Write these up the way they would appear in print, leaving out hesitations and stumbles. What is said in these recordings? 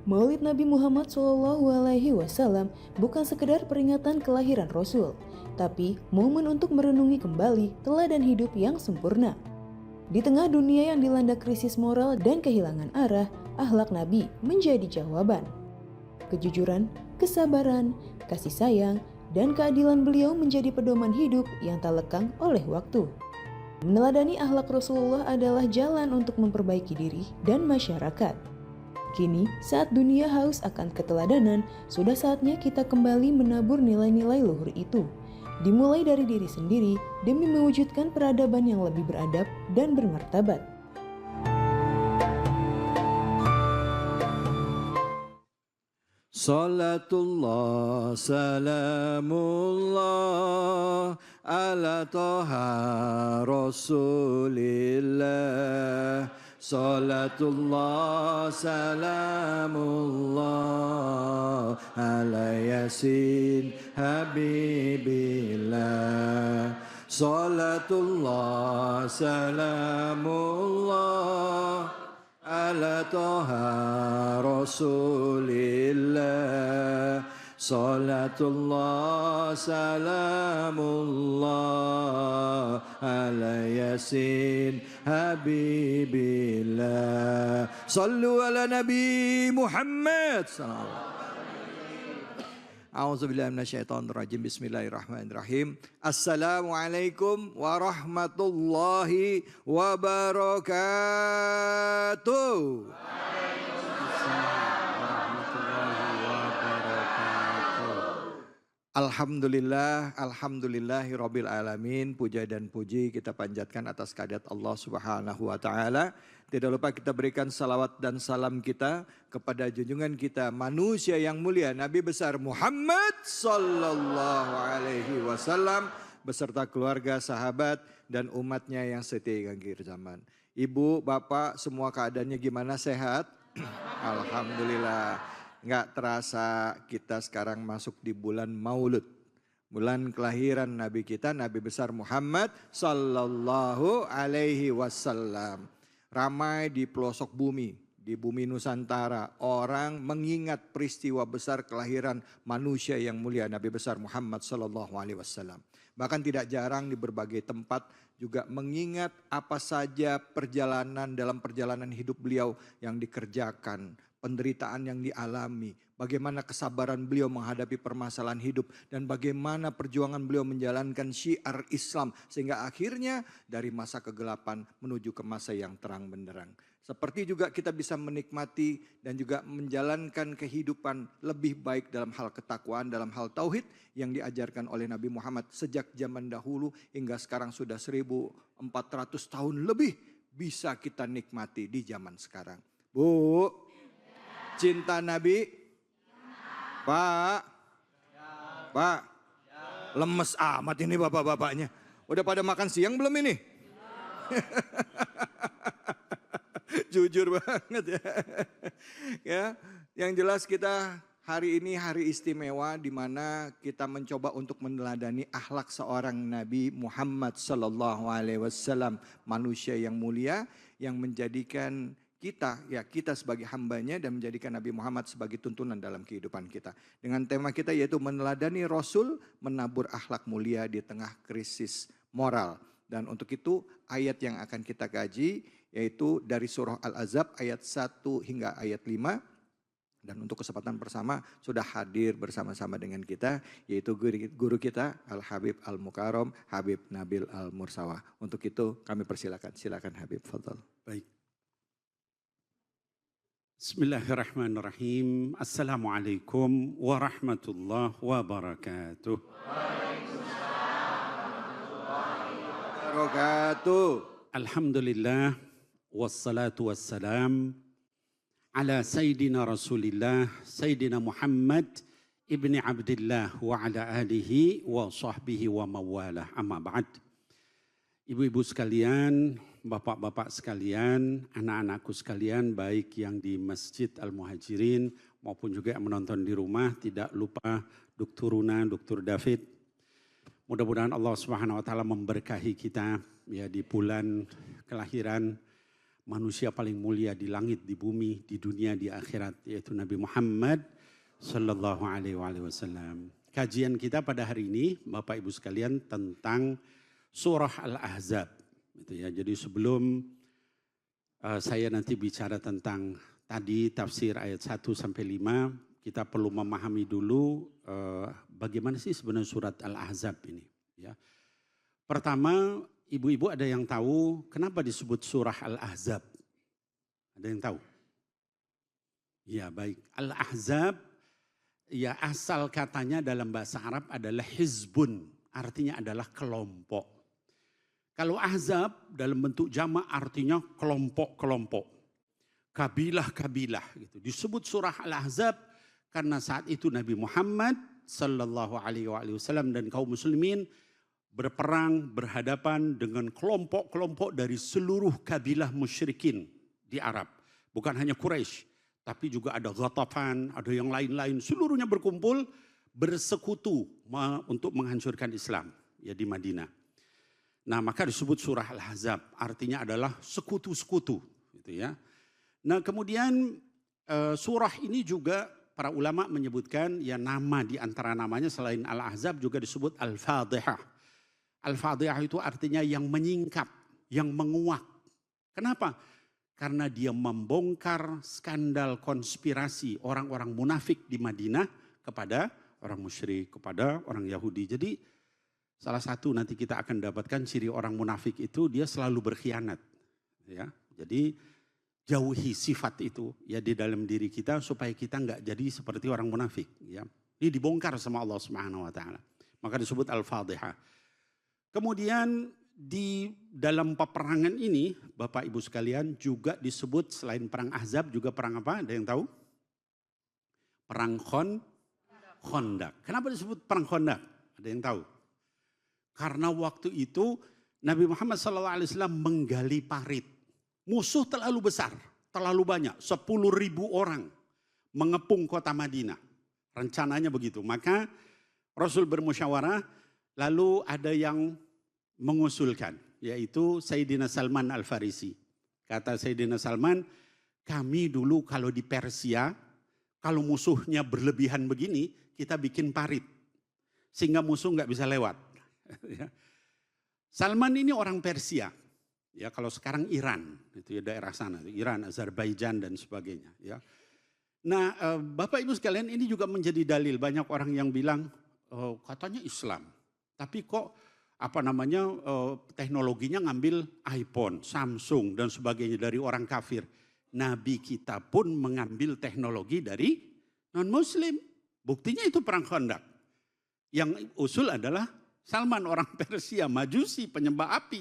Maulid Nabi Muhammad SAW bukan sekedar peringatan kelahiran Rasul, tapi momen untuk merenungi kembali teladan hidup yang sempurna. Di tengah dunia yang dilanda krisis moral dan kehilangan arah, akhlak Nabi menjadi jawaban. Kejujuran, kesabaran, kasih sayang, dan keadilan beliau menjadi pedoman hidup yang tak lekang oleh waktu. Meneladani akhlak Rasulullah adalah jalan untuk memperbaiki diri dan masyarakat. Kini, saat dunia haus akan keteladanan, sudah saatnya kita kembali menabur nilai-nilai luhur itu. Dimulai dari diri sendiri demi mewujudkan peradaban yang lebih beradab dan bermartabat. Salatullah, salamullah, ala toha rasulillah. Salatullah, salamullah, ala yasin habibillah. Salatullah, salamullah, ala toha rasulillah. Salatullah, salamullah, ala yasin habibillah. Sallu ala Nabi Muhammad. A'udzubillahi minasyaitonirrajim. Bismillahirrahmanirrahim. Assalamualaikum warahmatullahi wabarakatuh. Alhamdulillah, alhamdulillahirabbil alamin. Puja dan puji kita panjatkan atas kehadirat Allah Subhanahu wa taala. Tidak lupa kita berikan salawat dan salam kita kepada junjungan kita manusia yang mulia Nabi besar Muhammad sallallahu alaihi wasallam beserta keluarga, sahabat dan umatnya yang setia hingga akhir zaman. Ibu, bapak, semua keadaannya gimana, sehat? Alhamdulillah. Nggak terasa kita sekarang masuk di bulan Maulud. Bulan kelahiran Nabi kita, Nabi besar Muhammad sallallahu alaihi wasallam. Ramai di pelosok bumi, di bumi Nusantara, orang mengingat peristiwa besar kelahiran manusia yang mulia Nabi besar Muhammad sallallahu alaihi wasallam. Bahkan tidak jarang di berbagai tempat juga mengingat apa saja dalam perjalanan hidup beliau yang dikerjakan, penderitaan yang dialami, bagaimana kesabaran beliau menghadapi permasalahan hidup, dan bagaimana perjuangan beliau menjalankan syiar Islam sehingga akhirnya dari masa kegelapan menuju ke masa yang terang benderang. Seperti juga kita bisa menikmati dan juga menjalankan kehidupan lebih baik dalam hal ketakwaan, dalam hal tauhid yang diajarkan oleh Nabi Muhammad sejak zaman dahulu hingga sekarang sudah 1400 tahun lebih bisa kita nikmati di zaman sekarang. Bu, cinta Nabi? Pak? Pak? Lemes amat ini bapak-bapaknya. Udah pada makan siang belum ini? Jujur banget ya. Ya, yang jelas kita hari ini hari istimewa di mana kita mencoba untuk meneladani akhlak seorang Nabi Muhammad sallallahu alaihi wasallam, manusia yang mulia yang menjadikan kita sebagai hambanya dan menjadikan Nabi Muhammad sebagai tuntunan dalam kehidupan kita. Dengan tema kita yaitu meneladani Rasul, menabur akhlak mulia di tengah krisis moral. Dan untuk itu ayat yang akan kita kaji yaitu dari surah Al-Ahzab ayat 1 hingga ayat 5. Dan untuk kesempatan bersama sudah hadir bersama-sama dengan kita yaitu guru kita Al-Habib Al-Mukarram Habib Nabil Al-Mursawa. Untuk itu kami persilakan. Silakan Habib, fadhal. Baik. Bismillahirrahmanirrahim. Assalamualaikum warahmatullahi wabarakatuh. Alhamdulillah wassalatu wassalam ala sayyidina Rasulillah Sayyidina Muhammad ibni Abdillah wa ala alihi wa sahbihi wa mawalah, amma ba'd. Ibu-ibu sekalian, bapak-bapak sekalian, anak-anakku sekalian, baik yang di Masjid Al-Muhajirin maupun juga yang menonton di rumah, tidak lupa Dr. Runa, Dr. David. Mudah-mudahan Allah Subhanahu wa taala memberkahi kita ya di bulan kelahiran manusia paling mulia di langit, di bumi, di dunia, di akhirat, yaitu Nabi Muhammad sallallahu alaihi wasallam. Kajian kita pada hari ini, Bapak Ibu sekalian, tentang surah Al-Ahzab. Gitu ya. Jadi sebelum saya nanti bicara tentang tadi tafsir ayat 1 sampai 5, kita perlu memahami dulu bagaimana sih sebenarnya surat Al-Ahzab ini. Ya. Pertama, ibu-ibu ada yang tahu kenapa disebut surah Al-Ahzab? Ada yang tahu? Ya baik, Al-Ahzab ya asal katanya dalam bahasa Arab adalah hizbun, artinya adalah kelompok. Kalau Ahzab dalam bentuk jamak artinya kelompok-kelompok, kabilah-kabilah gitu. Disebut surah Al-Ahzab karena saat itu Nabi Muhammad sallallahu alaihi wasallam dan kaum muslimin berperang berhadapan dengan kelompok-kelompok dari seluruh kabilah musyrikin di Arab. Bukan hanya Quraisy, tapi juga ada Ghatafan, ada yang lain-lain. Seluruhnya berkumpul bersekutu untuk menghancurkan Islam ya di Madinah. Nah, maka disebut surah Al-Ahzab, artinya adalah sekutu-sekutu gitu ya. Nah, kemudian surah ini juga para ulama menyebutkan ya nama di antara namanya selain Al-Ahzab juga disebut Al-Fadhihah. Al-Fadhihah itu artinya yang menyingkap, yang menguak. Kenapa? Karena dia membongkar skandal konspirasi orang-orang munafik di Madinah kepada orang musyrik, kepada orang Yahudi. Jadi salah satu nanti kita akan dapatkan ciri orang munafik itu dia selalu berkhianat. Ya, jadi jauhi sifat itu ya di dalam diri kita supaya kita enggak jadi seperti orang munafik. Ya, ini dibongkar sama Allah Subhanahu Wa Taala. Maka disebut Al-Fadhihah. Kemudian di dalam peperangan ini Bapak Ibu sekalian juga disebut selain perang Ahzab juga perang apa? Ada yang tahu? Perang Khandaq. Kenapa disebut perang Khandaq? Ada yang tahu? Karena waktu itu Nabi Muhammad SAW menggali parit. Musuh terlalu besar, terlalu banyak. 10.000 orang mengepung kota Madinah. Rencananya begitu. Maka Rasul bermusyawarah, lalu ada yang mengusulkan, yaitu Sayyidina Salman Al-Farisi. Kata Sayyidina Salman, kami dulu kalau di Persia, kalau musuhnya berlebihan begini, kita bikin parit. Sehingga musuh nggak bisa lewat. Salman ini orang Persia. Ya, kalau sekarang Iran, itu ya daerah sana, Iran, Azerbaijan dan sebagainya. Ya. Nah, Bapak Ibu sekalian ini juga menjadi dalil banyak orang yang bilang, katanya Islam, tapi kok teknologinya ngambil iPhone, Samsung dan sebagainya dari orang kafir. Nabi kita pun mengambil teknologi dari non-muslim. Buktinya itu perang Khandaq. Yang usul adalah Salman orang Persia, Majusi, penyembah api.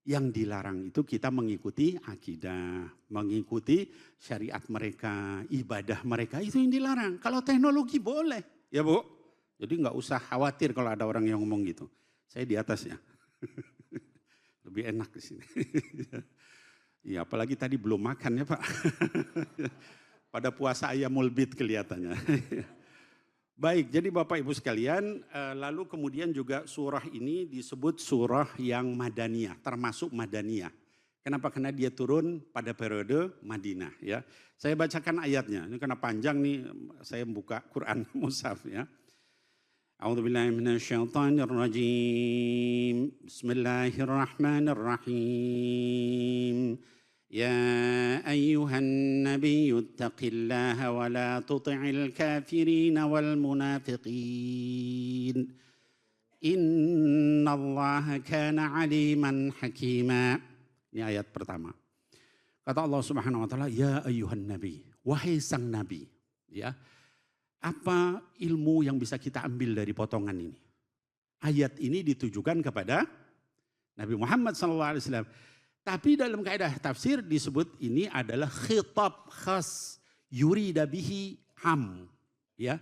Yang dilarang itu kita mengikuti akidah, mengikuti syariat mereka, ibadah mereka, itu yang dilarang. Kalau teknologi boleh, ya Bu. Jadi nggak usah khawatir kalau ada orang yang ngomong gitu. Saya di atasnya. Lebih enak di sini. Ya, apalagi tadi belum makan ya Pak. Pada puasa ayamul bid kelihatannya. Baik, jadi Bapak Ibu sekalian, lalu kemudian juga surah ini disebut surah yang Madaniyah, termasuk Madaniyah. Kenapa? Karena dia turun pada periode Madinah. Ya, saya bacakan ayatnya. Ini karena panjang nih, saya buka Quran Mushaf ya. A'udzubillahi minasyaitonirrajim. Bismillahirrahmanirrahim. Ya ayyuhan nabiyyu ittaqillaha wa la tuti'il kafirin wal munafiqin. Innallaha kana aliman hakima. Ini ayat pertama. Kata Allah Subhanahu wa taala, ya ayyuhan nabi, wahai sang nabi, ya. Apa ilmu yang bisa kita ambil dari potongan ini? Ayat ini ditujukan kepada Nabi Muhammad SAW. Tapi dalam kaidah tafsir disebut ini adalah khitab khas yurida bihi am. Ya.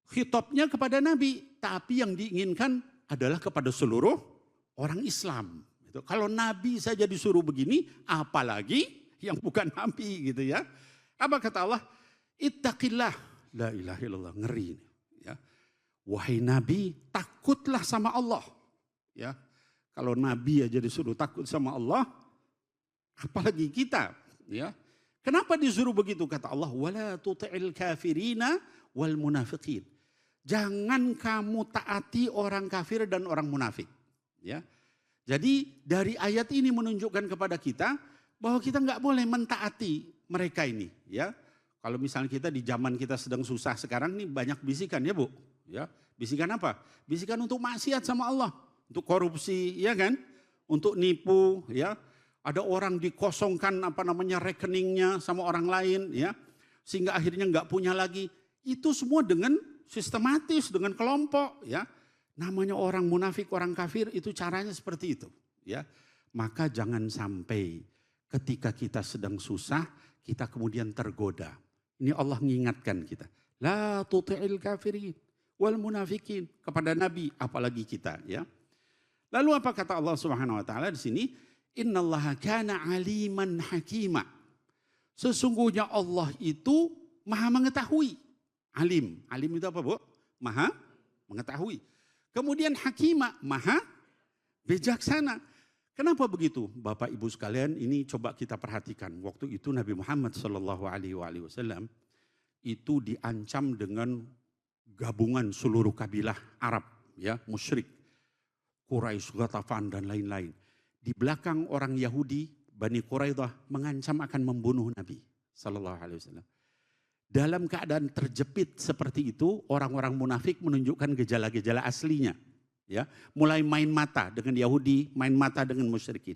Khitabnya kepada Nabi, tapi yang diinginkan adalah kepada seluruh orang Islam. Kalau Nabi saja disuruh begini, apalagi yang bukan Nabi gitu ya. Apa kata Allah? Ittaqillah. La ilaha illallah, ngeri ini. Ya. Wahai Nabi, takutlah sama Allah. Ya. Kalau Nabi aja disuruh takut sama Allah, Apalagi kita, ya. Kenapa disuruh begitu? Kata Allah, wala tuti'il kafirina wal munafiqin. Jangan kamu taati orang kafir dan orang munafik, ya. Jadi dari ayat ini menunjukkan kepada kita bahwa kita nggak boleh mentaati mereka ini, ya. Kalau misalnya kita di zaman kita sedang susah sekarang nih banyak bisikan ya Bu, ya. Bisikan apa? Bisikan untuk maksiat sama Allah, untuk korupsi, ya kan? Untuk nipu, ya. Ada orang dikosongkan rekeningnya sama orang lain, ya, sehingga akhirnya nggak punya lagi. Itu semua dengan sistematis, dengan kelompok, ya. Namanya orang munafik, orang kafir itu caranya seperti itu, ya. Maka jangan sampai ketika kita sedang susah kita kemudian tergoda. Ini Allah mengingatkan kita. La tuti'il kafirin wal munafikin, kepada Nabi apalagi kita, ya. Lalu apa kata Allah Subhanahu wa taala di sini? Innallaha kana aliman hakima. Sesungguhnya Allah itu maha mengetahui. Alim. Alim itu apa Bu? Maha mengetahui. Kemudian hakima, maha bijaksana. Kenapa begitu? Bapak Ibu sekalian, ini coba kita perhatikan. Waktu itu Nabi Muhammad SAW itu diancam dengan gabungan seluruh kabilah Arab, ya, musyrik. Quraisy, Ghatafan dan lain-lain. Di belakang orang Yahudi, Bani Quraidah mengancam akan membunuh Nabi SAW. Dalam keadaan terjepit seperti itu, orang-orang munafik menunjukkan gejala-gejala aslinya. Ya, mulai main mata dengan Yahudi, main mata dengan musyrikin.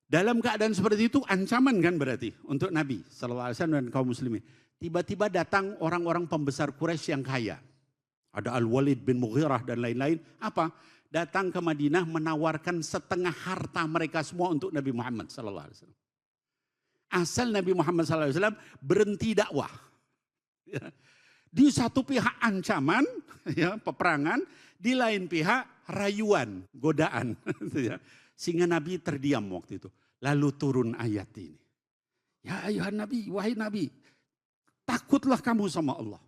Dalam keadaan seperti itu, ancaman kan berarti untuk Nabi SAW dan kaum muslimin. Tiba-tiba datang orang-orang pembesar Quraisy yang kaya. Ada Al-Walid bin Mughirah dan lain-lain. Apa? Datang ke Madinah menawarkan setengah harta mereka semua untuk Nabi Muhammad SAW. Asal Nabi Muhammad SAW berhenti dakwah. Ya. Di satu pihak ancaman, ya, peperangan, di lain pihak rayuan, godaan. Ya. Sehingga Nabi terdiam waktu itu. Lalu turun ayat ini. Ya ayuhan Nabi, wahai Nabi, takutlah kamu sama Allah.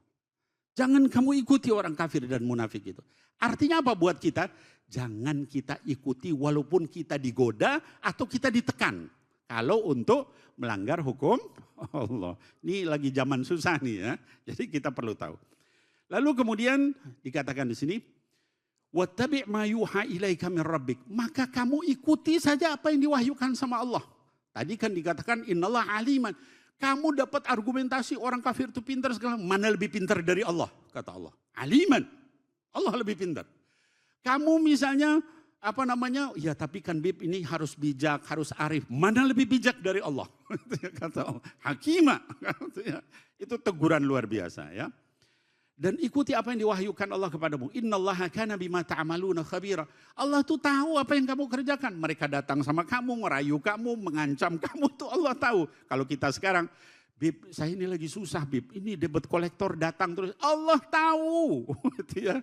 Jangan kamu ikuti orang kafir dan munafik itu. Artinya apa buat kita? Jangan kita ikuti walaupun kita digoda atau kita ditekan. Kalau untuk melanggar hukum Allah. Ini lagi zaman susah nih ya. Jadi kita perlu tahu. Lalu kemudian dikatakan di sini, wattabi' ma yuha ilaika min rabbik. Maka kamu ikuti saja apa yang diwahyukan sama Allah. Tadi kan dikatakan innallaha aliman. Kamu dapat argumentasi orang kafir itu pintar segala. Mana lebih pintar dari Allah? Kata Allah. Aliman. Allah lebih pintar. Kamu misalnya ya tapi kan Bib ini harus bijak, harus arif. Mana lebih bijak dari Allah? Kata Allah. Hakimah. Itu teguran luar biasa ya. Dan ikuti apa yang diwahyukan Allah kepadamu. Innallaha kana bima ta'maluna khabira. Allah tuh tahu apa yang kamu kerjakan. Mereka datang sama kamu, ngerayu kamu, mengancam kamu, tuh Allah tahu. Kalau kita sekarang, Bib, saya ini lagi susah, Bib. Ini debit kolektor datang terus. Allah tahu. Gitu ya.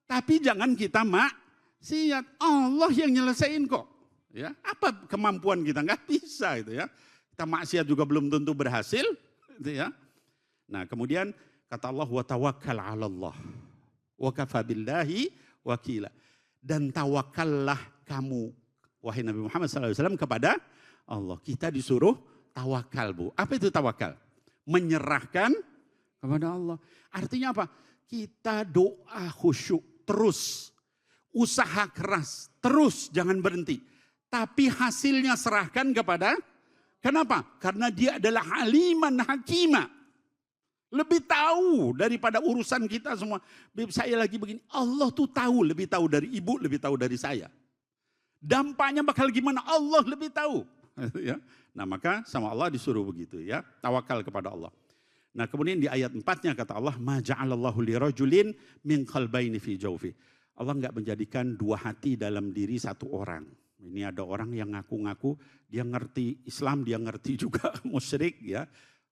Tapi jangan kita maksiat. Allah yang nyelesain kok. Ya, apa kemampuan kita? Nggak bisa itu ya. Kita maksiat juga belum tentu berhasil. Gitu ya. Nah kemudian kata Allah, wa tawakkal 'ala Allah wa kafa billahi wakila. Dan tawakallah kamu, wahai Nabi Muhammad SAW, kepada Allah. Kita disuruh tawakal, Bu. Apa itu tawakal? Menyerahkan kepada Allah. Artinya apa? Kita doa khusyuk terus. Usaha keras terus, jangan berhenti. Tapi hasilnya serahkan kepada, kenapa? Karena dia adalah aliman hakimah. Lebih tahu daripada urusan kita semua. Bib, saya lagi begini. Allah tuh tahu, lebih tahu dari ibu, lebih tahu dari saya. Dampaknya bakal gimana? Allah lebih tahu. Ya. Nah maka sama Allah disuruh begitu ya. Tawakal kepada Allah. Nah kemudian di ayat 4-nya kata Allah, ma ja'alallahu lirajulin min qalbaini fi jawfi. Allah enggak menjadikan dua hati dalam diri satu orang. Ini ada orang yang ngaku-ngaku dia ngerti Islam, dia ngerti juga musyrik ya.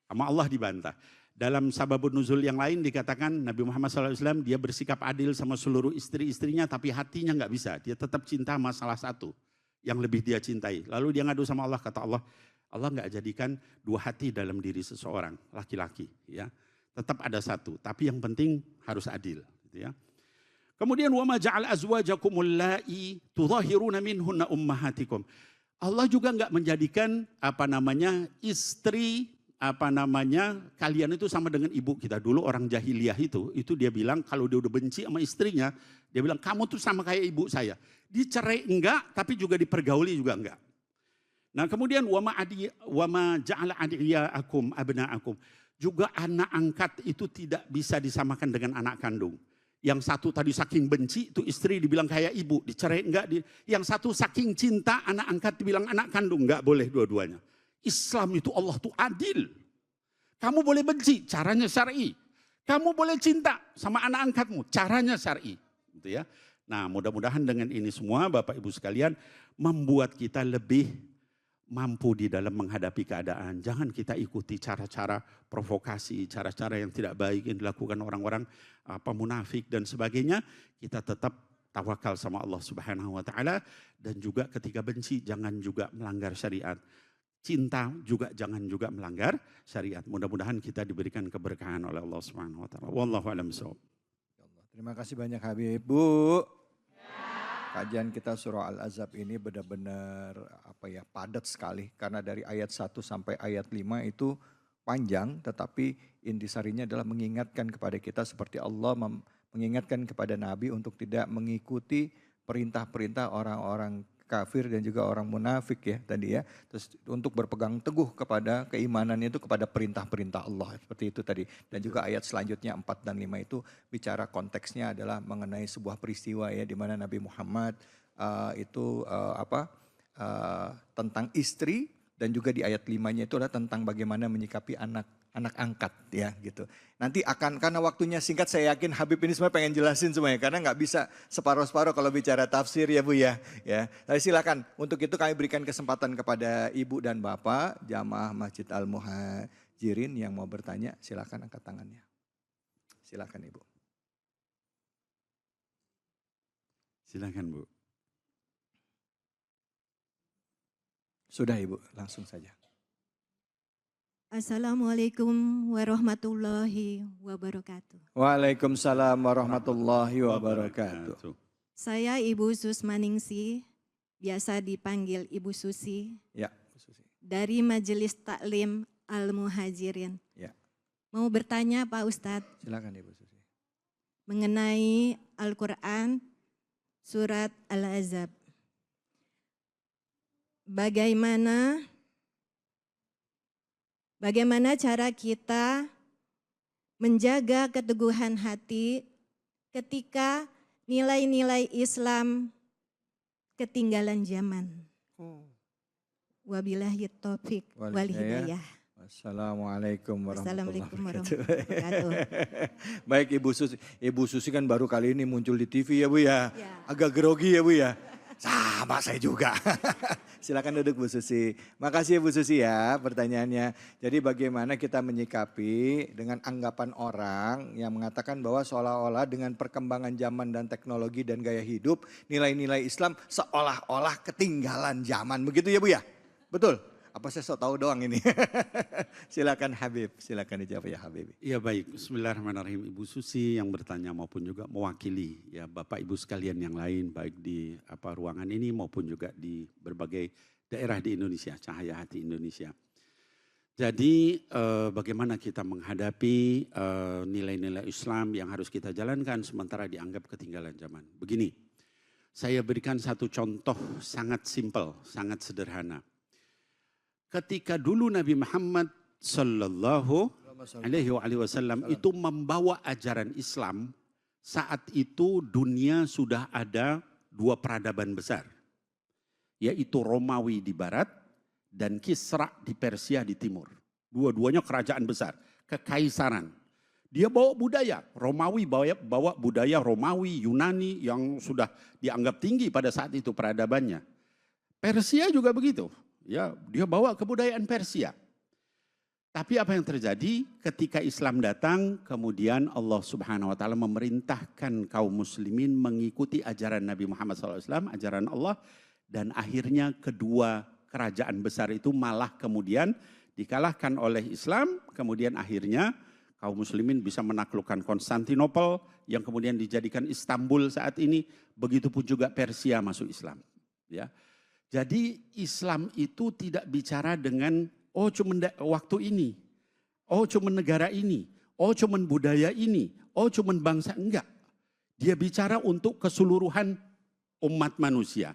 Sama Allah dibantah. Dalam sababun nuzul yang lain dikatakan Nabi Muhammad SAW dia bersikap adil sama seluruh istri-istrinya tapi hatinya nggak bisa. Dia tetap cinta sama salah satu yang lebih dia cintai. Lalu dia ngadu sama Allah, kata Allah, Allah nggak jadikan dua hati dalam diri seseorang, laki-laki. Ya, tetap ada satu, tapi yang penting harus adil. Gitu ya. Kemudian wa ma ja'al azwajakumul la'i tudhahiruna minhunna ummahatikum. Allah juga nggak menjadikan istri kalian itu sama dengan ibu kita. Dulu orang jahiliyah itu dia bilang kalau dia udah benci sama istrinya, dia bilang kamu tuh sama kayak ibu saya. Dicerai enggak, tapi juga dipergauli juga enggak. Nah kemudian wama ja'ala adiyaakum abna'akum. Juga anak angkat itu tidak bisa disamakan dengan anak kandung. Yang satu tadi saking benci itu istri dibilang kayak ibu, dicerai enggak. Yang satu saking cinta anak angkat dibilang anak kandung, enggak boleh dua-duanya. Islam itu Allah tuh adil. Kamu boleh benci, caranya syar'i. Kamu boleh cinta sama anak angkatmu, caranya syar'i. Gitu ya. Nah mudah-mudahan dengan ini semua Bapak Ibu sekalian membuat kita lebih mampu di dalam menghadapi keadaan. Jangan kita ikuti cara-cara provokasi, cara-cara yang tidak baik yang dilakukan orang-orang munafik dan sebagainya. Kita tetap tawakal sama Allah Subhanahu wa taala dan juga ketika benci jangan juga melanggar syariat. Cinta juga jangan juga melanggar syariat. Mudah-mudahan kita diberikan keberkahan oleh Allah Subhanahu wa taala. Wallahu a'lam bishawab. Terima kasih banyak Habib. Bu. Kajian kita surah Al-Ahzab ini benar-benar padat sekali karena dari ayat 1 sampai ayat 5 itu panjang tetapi intisarinya adalah mengingatkan kepada kita seperti Allah mengingatkan kepada Nabi untuk tidak mengikuti perintah-perintah orang-orang kafir dan juga orang munafik ya tadi ya. Terus untuk berpegang teguh kepada keimanannya itu kepada perintah-perintah Allah seperti itu tadi. Dan juga ayat selanjutnya 4 dan 5 itu bicara konteksnya adalah mengenai sebuah peristiwa ya di mana Nabi Muhammad tentang istri dan juga di ayat 5-nya itu adalah tentang bagaimana menyikapi anak angkat ya gitu. Nanti karena waktunya singkat saya yakin Habib ini semua pengen jelasin semuanya karena nggak bisa separuh-separuh kalau bicara tafsir ya Bu ya. Tapi silakan untuk itu kami berikan kesempatan kepada Ibu dan Bapak jamaah Masjid Al Muhajirin yang mau bertanya silakan angkat tangannya. Silakan Ibu. Silakan Bu. Sudah Ibu langsung saja. Assalamualaikum warahmatullahi wabarakatuh. Waalaikumsalam warahmatullahi wabarakatuh. Saya Ibu Susmaningsi, biasa dipanggil Ibu Susi. Ya, Bu Susi. Dari Majelis Taklim Al Muhajirin. Ya. Mau bertanya Pak Ustadz. Silakan Ibu Susi. Mengenai Al-Quran surat Al-Ahzab. Bagaimana cara kita menjaga keteguhan hati ketika nilai-nilai Islam ketinggalan zaman. Wabillahi taufik wal hidayah. Assalamualaikum warahmatullahi wabarakatuh. Baik Ibu Susi. Ibu Susi kan baru kali ini muncul di TV ya Bu ya. Agak grogi ya Bu ya. Sama saya juga. Silakan duduk Bu Susi. Makasih Bu Susi ya pertanyaannya. Jadi bagaimana kita menyikapi dengan anggapan orang yang mengatakan bahwa seolah-olah dengan perkembangan zaman dan teknologi dan gaya hidup nilai-nilai Islam seolah-olah ketinggalan zaman. Begitu ya Bu ya? Betul? Apa saya sok tahu doang ini? Silakan Habib, silakan dijawab ya Habib. Iya baik, bismillahirrahmanirrahim. Ibu Susi yang bertanya maupun juga mewakili ya Bapak Ibu sekalian yang lain baik di ruangan ini maupun juga di berbagai daerah di Indonesia, Cahaya Hati Indonesia. Jadi bagaimana kita menghadapi nilai-nilai Islam yang harus kita jalankan sementara dianggap ketinggalan zaman. Begini, saya berikan satu contoh sangat simpel, sangat sederhana. Ketika dulu Nabi Muhammad sallallahu alaihi wasallam itu membawa ajaran Islam, saat itu dunia sudah ada dua peradaban besar, yaitu Romawi di barat dan Kisra di Persia di timur. Dua-duanya kerajaan besar, kekaisaran. Dia bawa budaya, Romawi bawa budaya Romawi, Yunani yang sudah dianggap tinggi pada saat itu peradabannya. Persia juga begitu. Ya, dia bawa kebudayaan Persia. Tapi apa yang terjadi ketika Islam datang, kemudian Allah Subhanahu wa taala memerintahkan kaum muslimin mengikuti ajaran Nabi Muhammad SAW, ajaran Allah, dan akhirnya kedua kerajaan besar itu malah kemudian dikalahkan oleh Islam, kemudian akhirnya kaum muslimin bisa menaklukkan Konstantinopel yang kemudian dijadikan Istanbul saat ini, begitupun juga Persia masuk Islam, ya. Jadi Islam itu tidak bicara dengan oh cuma waktu ini, oh cuma negara ini, oh cuma budaya ini, oh cuma bangsa, enggak. Dia bicara untuk keseluruhan umat manusia.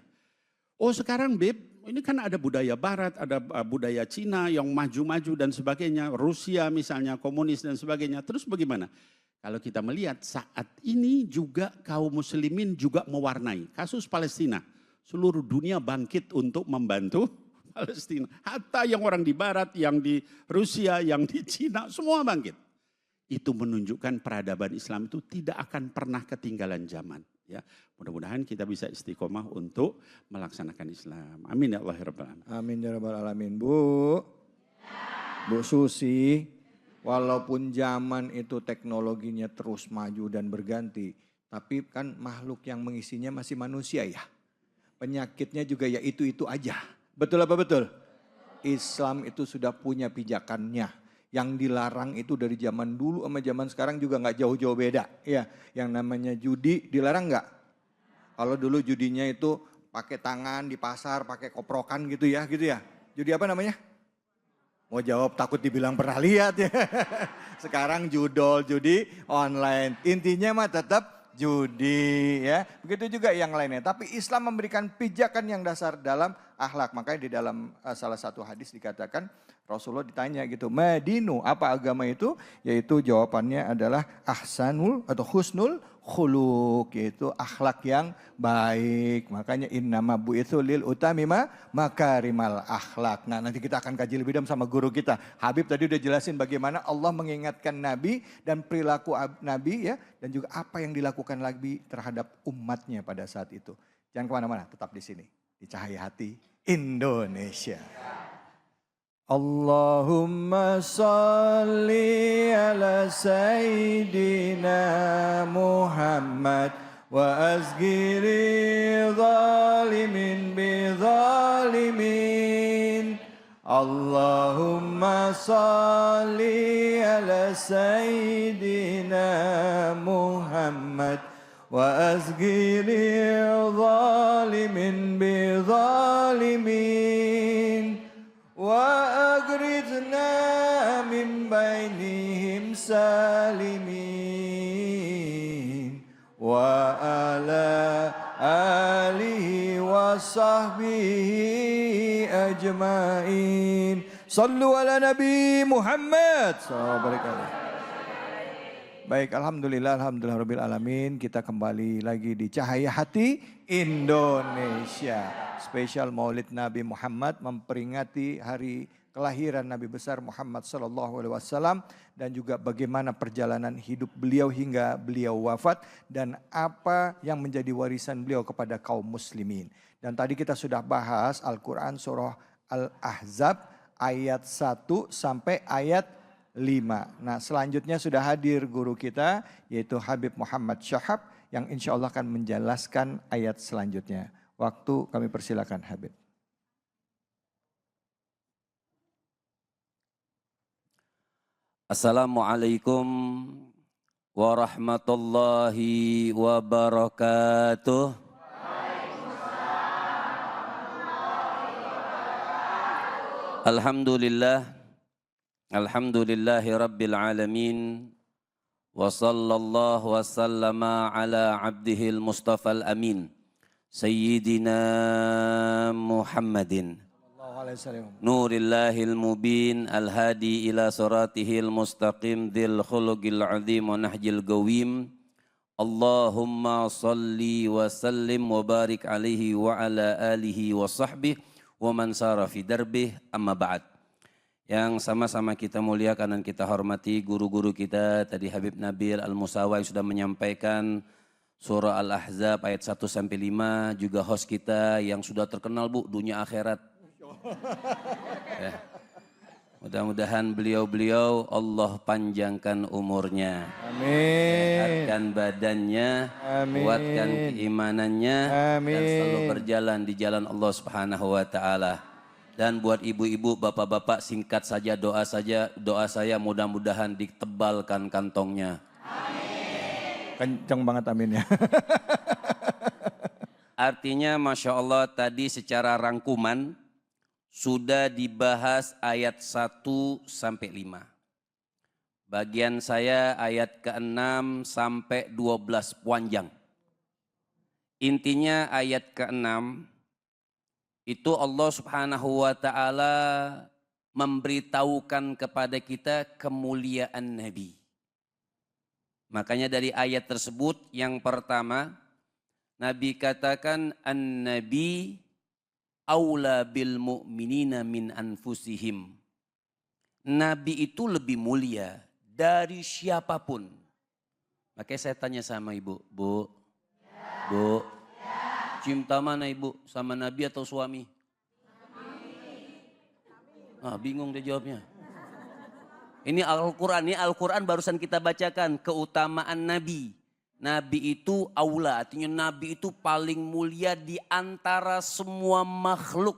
Oh sekarang Beb, ini kan ada budaya barat, ada budaya Cina yang maju-maju dan sebagainya. Rusia misalnya, komunis dan sebagainya. Terus bagaimana? Kalau kita melihat saat ini juga kaum muslimin juga mewarnai. Kasus Palestina, seluruh dunia bangkit untuk membantu Palestina. Hatta yang orang di barat, yang di Rusia, yang di Cina, semua bangkit. Itu menunjukkan peradaban Islam itu tidak akan pernah ketinggalan zaman. Ya, mudah-mudahan kita bisa istiqomah untuk melaksanakan Islam. Amin ya Allah ya Rabbal Alamin. Amin ya Rabbal Alamin. Bu Susi, walaupun zaman itu teknologinya terus maju dan berganti, tapi kan makhluk yang mengisinya masih manusia ya. Penyakitnya juga ya itu-itu aja. Betul apa betul? Islam itu sudah punya pijakannya. Yang dilarang itu dari zaman dulu sama zaman sekarang juga nggak jauh-jauh beda. Ya, yang namanya judi dilarang nggak? Kalau dulu judinya itu pakai tangan di pasar, pakai koprokan gitu ya. Judi apa namanya? Mau jawab takut dibilang pernah lihat ya. Sekarang judol, judi online. Intinya mah tetap judi ya. Begitu juga yang lainnya. Tapi Islam memberikan pijakan yang dasar dalam akhlak. Makanya di dalam salah satu hadis dikatakan Rasulullah ditanya gitu, Madinu apa agama itu? Yaitu jawabannya adalah ahsanul atau husnul khuluq, yaitu akhlak yang baik. Makanya innama bu'itsu lil utamima makarimal akhlak. Nah, nanti kita akan kaji lebih dalam sama guru kita. Habib tadi udah jelasin bagaimana Allah mengingatkan Nabi dan perilaku Nabi ya, dan juga apa yang dilakukan Nabi terhadap umatnya pada saat itu. Jangan kemana-mana, tetap di sini di Cahaya Hati Indonesia. Allahumma salli ala Sayyidina Muhammad wa azgiri zalimin bi zalimin. Allahumma salli ala Sayyidina Muhammad wa azgiri zalimin bi zalimin. وأغرقنا من بينهم سالمين وعلى آله وصحبه أجمعين صلوا على نبي محمد صلى الله عليه وسلم. Baik, alhamdulillah rabbil alamin. Kita kembali lagi di Cahaya Hati Indonesia. Spesial Maulid Nabi Muhammad memperingati hari kelahiran Nabi besar Muhammad sallallahu alaihi wasallam dan juga bagaimana perjalanan hidup beliau hingga beliau wafat dan apa yang menjadi warisan beliau kepada kaum muslimin. Dan tadi kita sudah bahas Al-Qur'an surah Al-Ahzab ayat 1 sampai ayat 5. Nah, selanjutnya sudah hadir guru kita yaitu Habib Muhammad Syahab yang insya Allah akan menjelaskan ayat selanjutnya. Waktu kami persilakan Habib. Assalamualaikum warahmatullahi wabarakatuh. Alhamdulillah. Alhamdulillahi rabbil alamin. Wa sallallahu wa sallama ala abdihil mustafal amin. Sayyidina Muhammadin. Nurillahil mubin al-hadi ila suratihil mustaqim dhil khuluqil azim wa nahjil gawim. Allahumma salli wa sallim wa barik alaihi wa ala alihi wa sahbihi wa man sara fi darbih amma ba'd. Yang sama-sama kita muliakan dan kita hormati guru-guru kita tadi Habib Nabil Al-Musawa yang sudah menyampaikan surah Al-Ahzab ayat 1 sampai 5, juga host kita yang sudah terkenal Bu dunia akhirat. Ya. Mudah-mudahan beliau-beliau Allah panjangkan umurnya. Amin. Sehatkan badannya, Amin. kuatkan keimanannya, Amin. dan selalu berjalan di jalan Allah Subhanahu wa taala. Dan buat ibu-ibu, bapak-bapak, singkat saja doa saya mudah-mudahan ditebalkan kantongnya. Amin. Kenceng banget amin ya. artinya Masya Allah tadi secara rangkuman sudah dibahas ayat 1 sampai 5. Bagian saya ayat ke-6 sampai 12 panjang. Intinya ayat ke-6 itu Allah Subhanahu wa taala memberitahukan kepada kita kemuliaan Nabi. Makanya dari ayat tersebut yang pertama Nabi katakan an-nabi aula bil mu'minina min anfusihim. Nabi itu lebih mulia dari siapapun. Makanya saya tanya sama ibu, Bu, cinta mana ibu? Sama Nabi atau suami? Bingung dia jawabnya. Ini Al-Quran barusan kita bacakan, keutamaan Nabi. Nabi itu aula, artinya Nabi itu paling mulia di antara semua makhluk.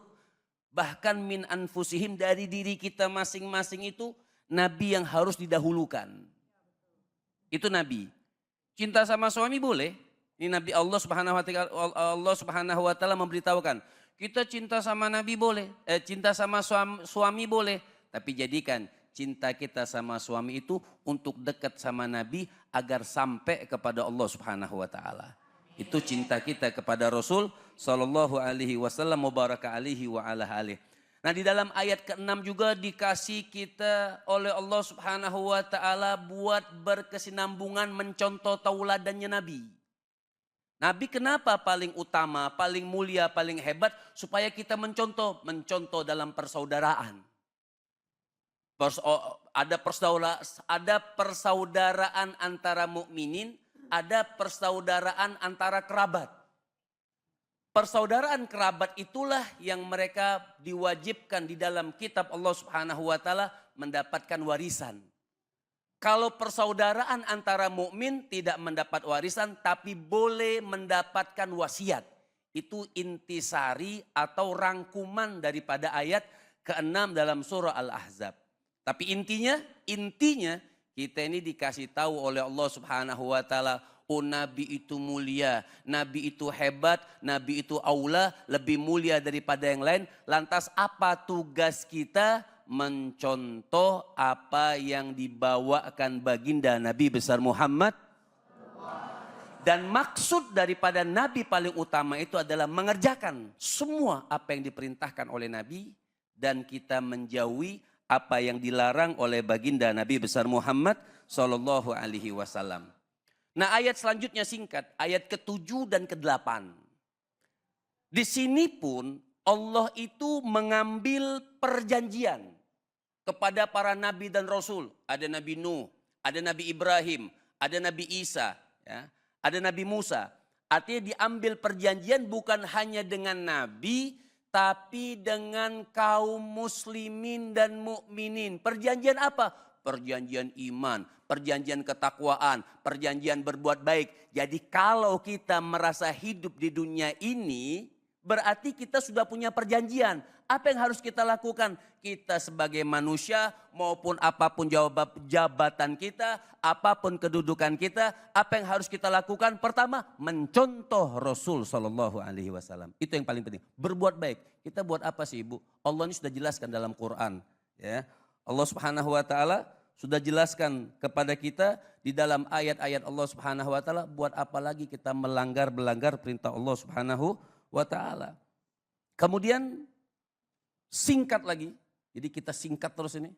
Bahkan min anfusihim, dari diri kita masing-masing itu Nabi yang harus didahulukan. Itu Nabi. Cinta sama suami boleh. Ini Nabi Allah Subhanahu wa taala memberitahukan. Kita cinta sama Nabi boleh, cinta sama suami boleh, tapi jadikan cinta kita sama suami itu untuk dekat sama Nabi agar sampai kepada Allah Subhanahu wa taala. Itu cinta kita kepada Rasul sallallahu alaihi wasallam mubaraka alaihi wa ala alihi. Nah, di dalam ayat ke-6 juga dikasih kita oleh Allah Subhanahu wa taala buat berkesinambungan mencontoh tauladannya Nabi. Nabi kenapa paling utama, paling mulia, paling hebat? Supaya kita mencontoh dalam persaudaraan. Ada persaudaraan antara mukminin, ada persaudaraan antara kerabat. Persaudaraan kerabat itulah yang mereka diwajibkan di dalam kitab Allah Subhanahu wa taala mendapatkan warisan. Kalau persaudaraan antara mukmin tidak mendapat warisan tapi boleh mendapatkan wasiat. Itu intisari atau rangkuman daripada ayat ke-6 dalam surah Al-Ahzab. Tapi intinya kita ini dikasih tahu oleh Allah Subhanahu wa taala, oh Nabi itu mulia, Nabi itu hebat, Nabi itu aula, lebih mulia daripada yang lain. Lantas apa tugas kita? Mencontoh apa yang dibawakan baginda Nabi besar Muhammad. Dan maksud daripada Nabi paling utama itu adalah mengerjakan semua apa yang diperintahkan oleh Nabi dan kita menjauhi apa yang dilarang oleh baginda Nabi besar Muhammad sallallahu alaihi wasallam. Nah, ayat selanjutnya singkat, ayat ke-7 dan ke-8. Di sini pun Allah itu mengambil perjanjian kepada para nabi dan rasul. Ada Nabi Nuh, ada Nabi Ibrahim, ada Nabi Isa, ya, ada Nabi Musa. Artinya diambil perjanjian bukan hanya dengan nabi, tapi dengan kaum muslimin dan mukminin. Perjanjian apa? Perjanjian iman, perjanjian ketakwaan, perjanjian berbuat baik. Jadi kalau kita merasa hidup di dunia ini, berarti kita sudah punya perjanjian. Apa yang harus kita lakukan? Kita sebagai manusia maupun apapun jabatan kita, apapun kedudukan kita, apa yang harus kita lakukan? Pertama, mencontoh Rasul sallallahu alaihi wasallam. Itu yang paling penting. Berbuat baik. Kita buat apa sih, Ibu? Allah ini sudah jelaskan dalam Quran, ya. Allah Subhanahu wa taala sudah jelaskan kepada kita di dalam ayat-ayat Allah Subhanahu wa taala, buat apa lagi kita melanggar perintah Allah Subhanahu wa taala. Kemudian singkat lagi, jadi kita singkat terus ini,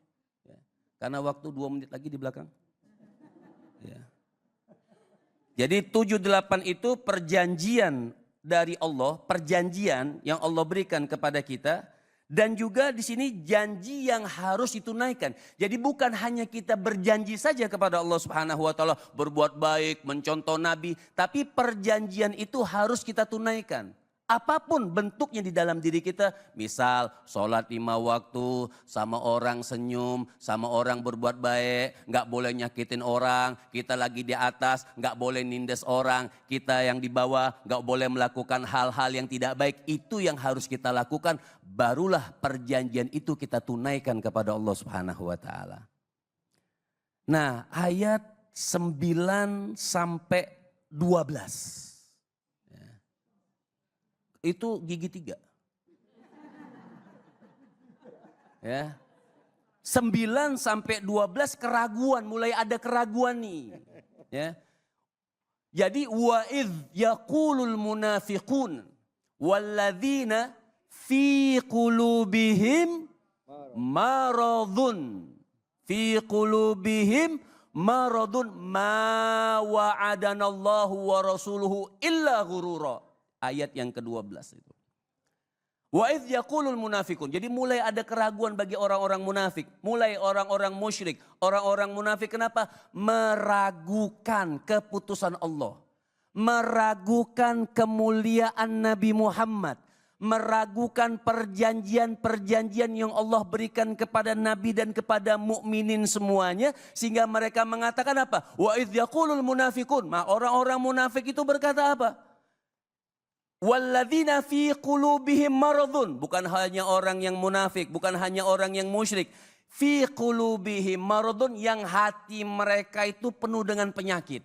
ya. Karena waktu 2 menit lagi di belakang. Ya. Jadi 7-8 itu perjanjian dari Allah, perjanjian yang Allah berikan kepada kita. Dan juga di sini janji yang harus ditunaikan. Jadi bukan hanya kita berjanji saja kepada Allah Subhanahu wa taala, berbuat baik, mencontoh Nabi, tapi perjanjian itu harus kita tunaikan. Apapun bentuknya di dalam diri kita, misal sholat 5 waktu, sama orang senyum, sama orang berbuat baik, nggak boleh nyakitin orang, kita lagi di atas, nggak boleh nindes orang, kita yang di bawah, nggak boleh melakukan hal-hal yang tidak baik, itu yang harus kita lakukan, barulah perjanjian itu kita tunaikan kepada Allah Subhanahu wa taala. Nah, ayat 9 sampai 12. itu gigi 3. Ya. 9 sampai 12 keraguan, mulai ada keraguan nih. Ya. Jadi wa idz yaqulul munafiqun walladzina fi qulubihim maradun ma wa'adanallahu wa rasuluhu illa ghurura. Ayat yang ke-12 itu. Wa idz yaqulul munafiqun. Jadi mulai ada keraguan bagi orang-orang munafik, mulai orang-orang musyrik, orang-orang munafik kenapa? Meragukan keputusan Allah, meragukan kemuliaan Nabi Muhammad, meragukan perjanjian-perjanjian yang Allah berikan kepada Nabi dan kepada mukminin semuanya, sehingga mereka mengatakan apa? Wa idz yaqulul munafiqun. Orang-orang munafik itu berkata apa? Walladzina fi qulubihim maradun. Bukan hanya orang yang munafik, bukan hanya orang yang musyrik. Fi qulubihim maradun, yang hati mereka itu penuh dengan penyakit.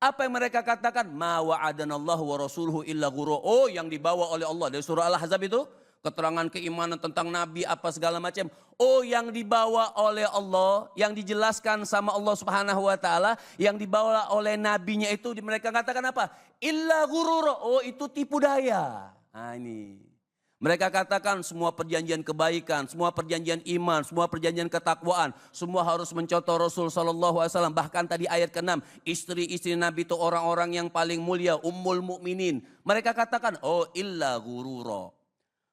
Apa yang mereka katakan? Ma wa'adanallahu wa rasuluhu illa ghurur. Oh, yang dibawa oleh Allah dari surah Al-Ahzab itu, keterangan keimanan tentang Nabi apa segala macam. Oh, yang dibawa oleh Allah, yang dijelaskan sama Allah Subhanahu wa taala, yang dibawa oleh nabinya itu mereka katakan apa? Illa ghurur. Oh, itu tipu daya. Nah, ini. Mereka katakan semua perjanjian kebaikan, semua perjanjian iman, semua perjanjian ketakwaan, semua harus mencontoh Rasul sallallahu alaihi wasallam. Bahkan tadi ayat ke-6, istri-istri Nabi itu orang-orang yang paling mulia, ummul mukminin. Mereka katakan, oh illa ghurura.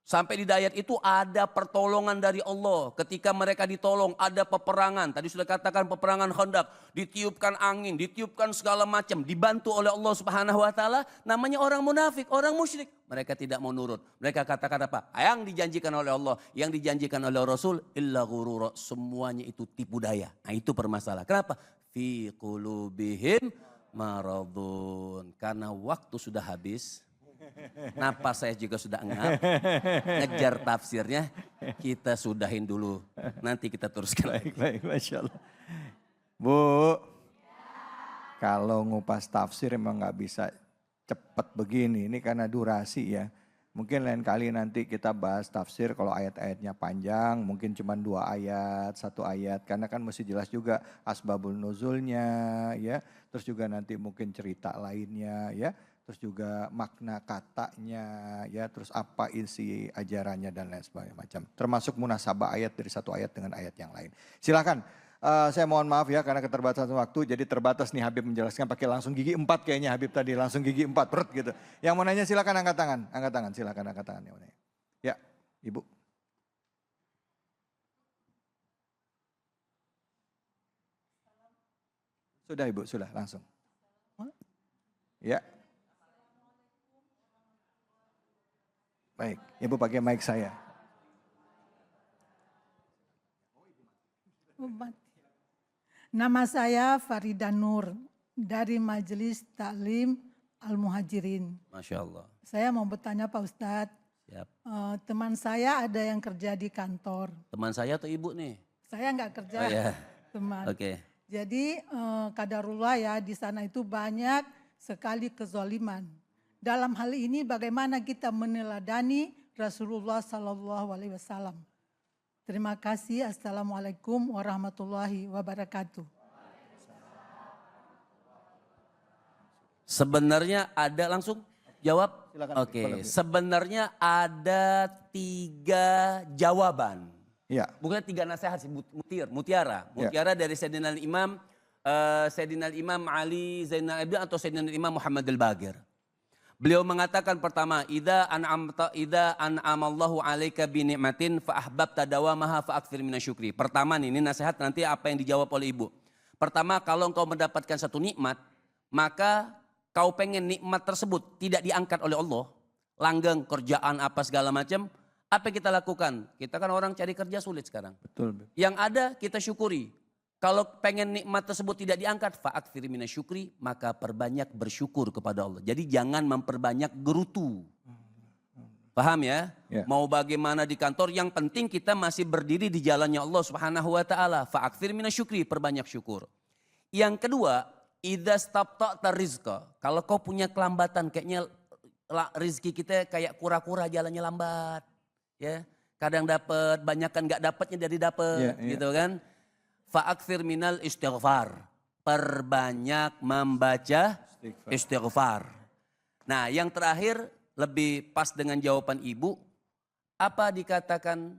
Sampai di ayat itu ada pertolongan dari Allah. Ketika mereka ditolong ada peperangan. Tadi sudah katakan peperangan Khandaq. Ditiupkan angin, ditiupkan segala macam. Dibantu oleh Allah Subhanahu wa taala. Namanya orang munafik, orang musyrik. Mereka tidak mau nurut. Mereka katakan apa? Yang dijanjikan oleh Allah, yang dijanjikan oleh Rasul, illa ghurura. Semuanya itu tipu daya. Nah, itu permasalahan. Kenapa? Fi qulubihim maradun. Karena waktu sudah habis. Napas saya juga sudah engap, ngejar tafsirnya, kita sudahin dulu, nanti kita teruskan. Baik, Masya Allah. Bu, kalau ngupas tafsir emang nggak bisa cepat begini, ini karena durasi ya. Mungkin lain kali nanti kita bahas tafsir kalau ayat-ayatnya panjang, mungkin cuma 2 ayat, 1 ayat. Karena kan mesti jelas juga asbabul nuzulnya ya, terus juga nanti mungkin cerita lainnya ya. Terus juga makna katanya ya, terus apa isi ajarannya dan lain sebagainya macam. Termasuk munasabah ayat dari satu ayat dengan ayat yang lain. Silakan, saya mohon maaf ya karena keterbatasan waktu. Jadi terbatas nih Habib menjelaskan pakai langsung gigi 4 kayaknya Habib tadi. Langsung gigi 4 perut gitu. Yang mau nanya silakan angkat tangan, silakan angkat tangan. Yang mau nanya. Ya, Ibu. Sudah Ibu, sudah langsung. Ya. Baik, Ibu pakai mic saya. Nama saya Farida Nur dari Majelis Taklim Al-Muhajirin. Masya Allah. Saya mau bertanya Pak Ustadz, Siap. Teman saya ada yang kerja di kantor. Teman saya atau ibu nih? Saya nggak kerja, Oh, ya. teman. Oke. Jadi qadarullah ya, di sana itu banyak sekali kezaliman. Dalam hal ini bagaimana kita meneladani Rasulullah Sallallahu Alaihi Wasallam. Terima kasih. Assalamualaikum warahmatullahi wabarakatuh. Sebenarnya ada langsung jawab? Silakan. Oke. Sebenarnya ada 3 jawaban. Iya. Bukan 3 nasihat sih, mutiara. Mutiara dari Sayyidina Imam Ali Zainal Abidin atau Sayyidina Imam Muhammad al-Baqir. Beliau mengatakan pertama, idza an'amallahu 'alaika bi ni'matin fa ahbabta dawamaha fa aktsir minasyukri. Pertama nih, ini nasihat nanti apa yang dijawab oleh Ibu. Pertama, kalau engkau mendapatkan satu nikmat, maka kau pengen nikmat tersebut tidak diangkat oleh Allah, langgeng, kerjaan apa segala macam, apa yang kita lakukan? Kita kan orang cari kerja sulit sekarang. Betul. Yang ada kita syukuri. Kalau pengen nikmat tersebut tidak diangkat, fa'aktsir minasyukri, maka perbanyak bersyukur kepada Allah. Jadi jangan memperbanyak gerutu. Paham ya? Ya. Mau bagaimana di kantor, yang penting kita masih berdiri di jalannya Allah Subhanahu wa taala. Fa'aktsir minasyukri, perbanyak syukur. Yang kedua, idza stabta'ta rizqa. Kalau kau punya kelambatan, kayaknya rezeki kita kayak kura-kura jalannya lambat. Ya, kadang dapat, banyak kan nggak dapatnya dari dapat, gitu kan? Fa'akthir minal istighfar. Perbanyak membaca istighfar. Nah, yang terakhir lebih pas dengan jawaban ibu. Apa dikatakan?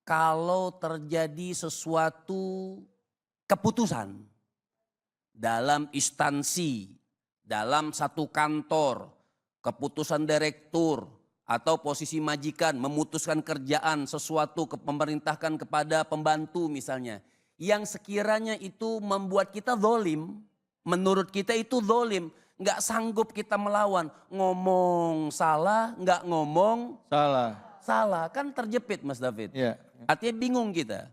Kalau terjadi sesuatu keputusan dalam instansi, dalam satu kantor, keputusan direktur, atau posisi majikan memutuskan kerjaan sesuatu memerintahkan kepada pembantu misalnya, yang sekiranya itu membuat kita zolim, menurut kita itu zolim, nggak sanggup kita melawan, ngomong salah, nggak ngomong salah, kan terjepit Mas David. Artinya bingung kita,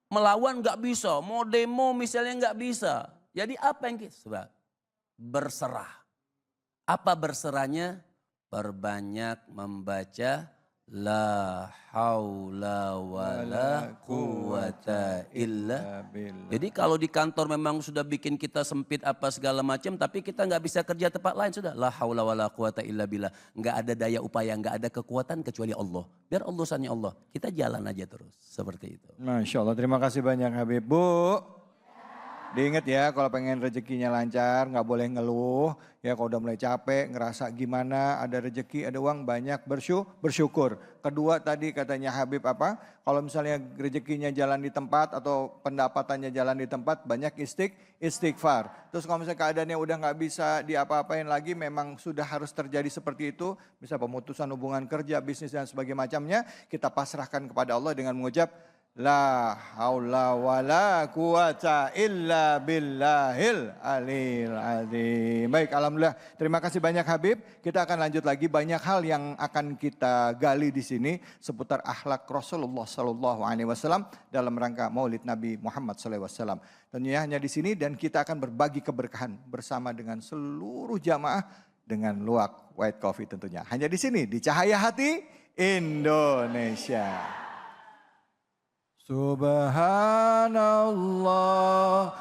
melawan nggak bisa, mau demo misalnya nggak bisa. Jadi apa yang kita berserah? Apa berserahnya? Perbanyak membaca la haula wala quwata illa billah. Jadi kalau di kantor memang sudah bikin kita sempit apa segala macam, tapi kita nggak bisa kerja tempat lain, sudah la haula wala quwata illa billah. Nggak ada daya upaya, nggak ada kekuatan kecuali Allah. Biar Allah sanya Allah, kita jalan aja terus seperti itu. Masya Allah, terima kasih banyak Habib. Bu, diingat ya kalau pengen rezekinya lancar, nggak boleh ngeluh. Ya kalau udah mulai capek, ngerasa gimana, ada rezeki, ada uang banyak, bersyukur. Kedua tadi katanya Habib apa, kalau misalnya rezekinya jalan di tempat atau pendapatannya jalan di tempat, banyak istighfar. Terus kalau misalnya keadaannya udah nggak bisa diapa-apain lagi, memang sudah harus terjadi seperti itu, bisa pemutusan hubungan kerja, bisnis dan sebagainya macamnya, kita pasrahkan kepada Allah dengan mengucap, la haula wala quwata illa billahil aliyil azim. Baik, alhamdulillah. Terima kasih banyak Habib. Kita akan lanjut lagi, banyak hal yang akan kita gali di sini seputar akhlak Rasulullah sallallahu alaihi wasallam dalam rangka Maulid Nabi Muhammad sallallahu alaihi wasallam. Tentunya hanya di sini, dan kita akan berbagi keberkahan bersama dengan seluruh jamaah dengan luwak white coffee tentunya. Hanya di sini di Cahaya Hati Indonesia. Subhanallah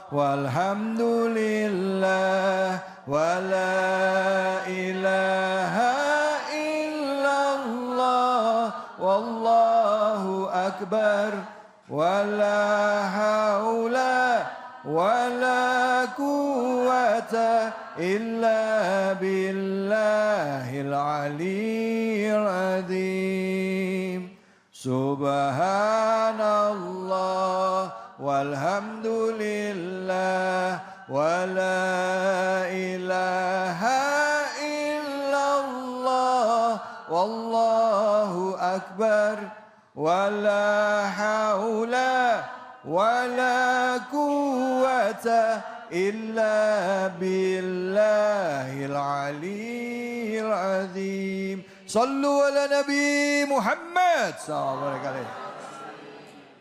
walhamdulillah wa la ilaha illallah wallahu akbar wa la haula wa la quwata illa billahil aliyyil azim. Subhanallah walhamdulillah wa la ilaha illallah wallahu akbar wa la haula wa la quwata illa billahil aliyyil azim. Sallu ala Nabi Muhammad sallallahu alaihi.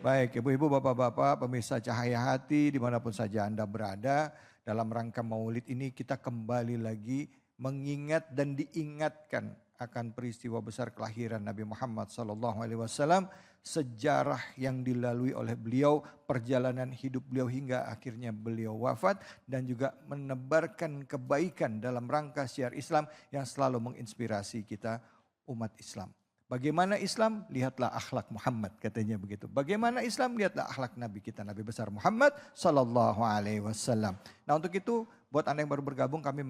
Baik, ibu-ibu, bapak-bapak, pemirsa Cahaya Hati dimanapun saja Anda berada, dalam rangka Maulid ini kita kembali lagi mengingat dan diingatkan akan peristiwa besar kelahiran Nabi Muhammad sallallahu alaihi wasallam, sejarah yang dilalui oleh beliau, perjalanan hidup beliau hingga akhirnya beliau wafat, dan juga menebarkan kebaikan dalam rangka syiar Islam yang selalu menginspirasi kita umat Islam. Bagaimana Islam? Lihatlah akhlak Muhammad, katanya begitu. Bagaimana Islam? Lihatlah akhlak Nabi kita, Nabi besar Muhammad sallallahu alaihi wasallam. Nah, untuk itu buat Anda yang baru bergabung, kami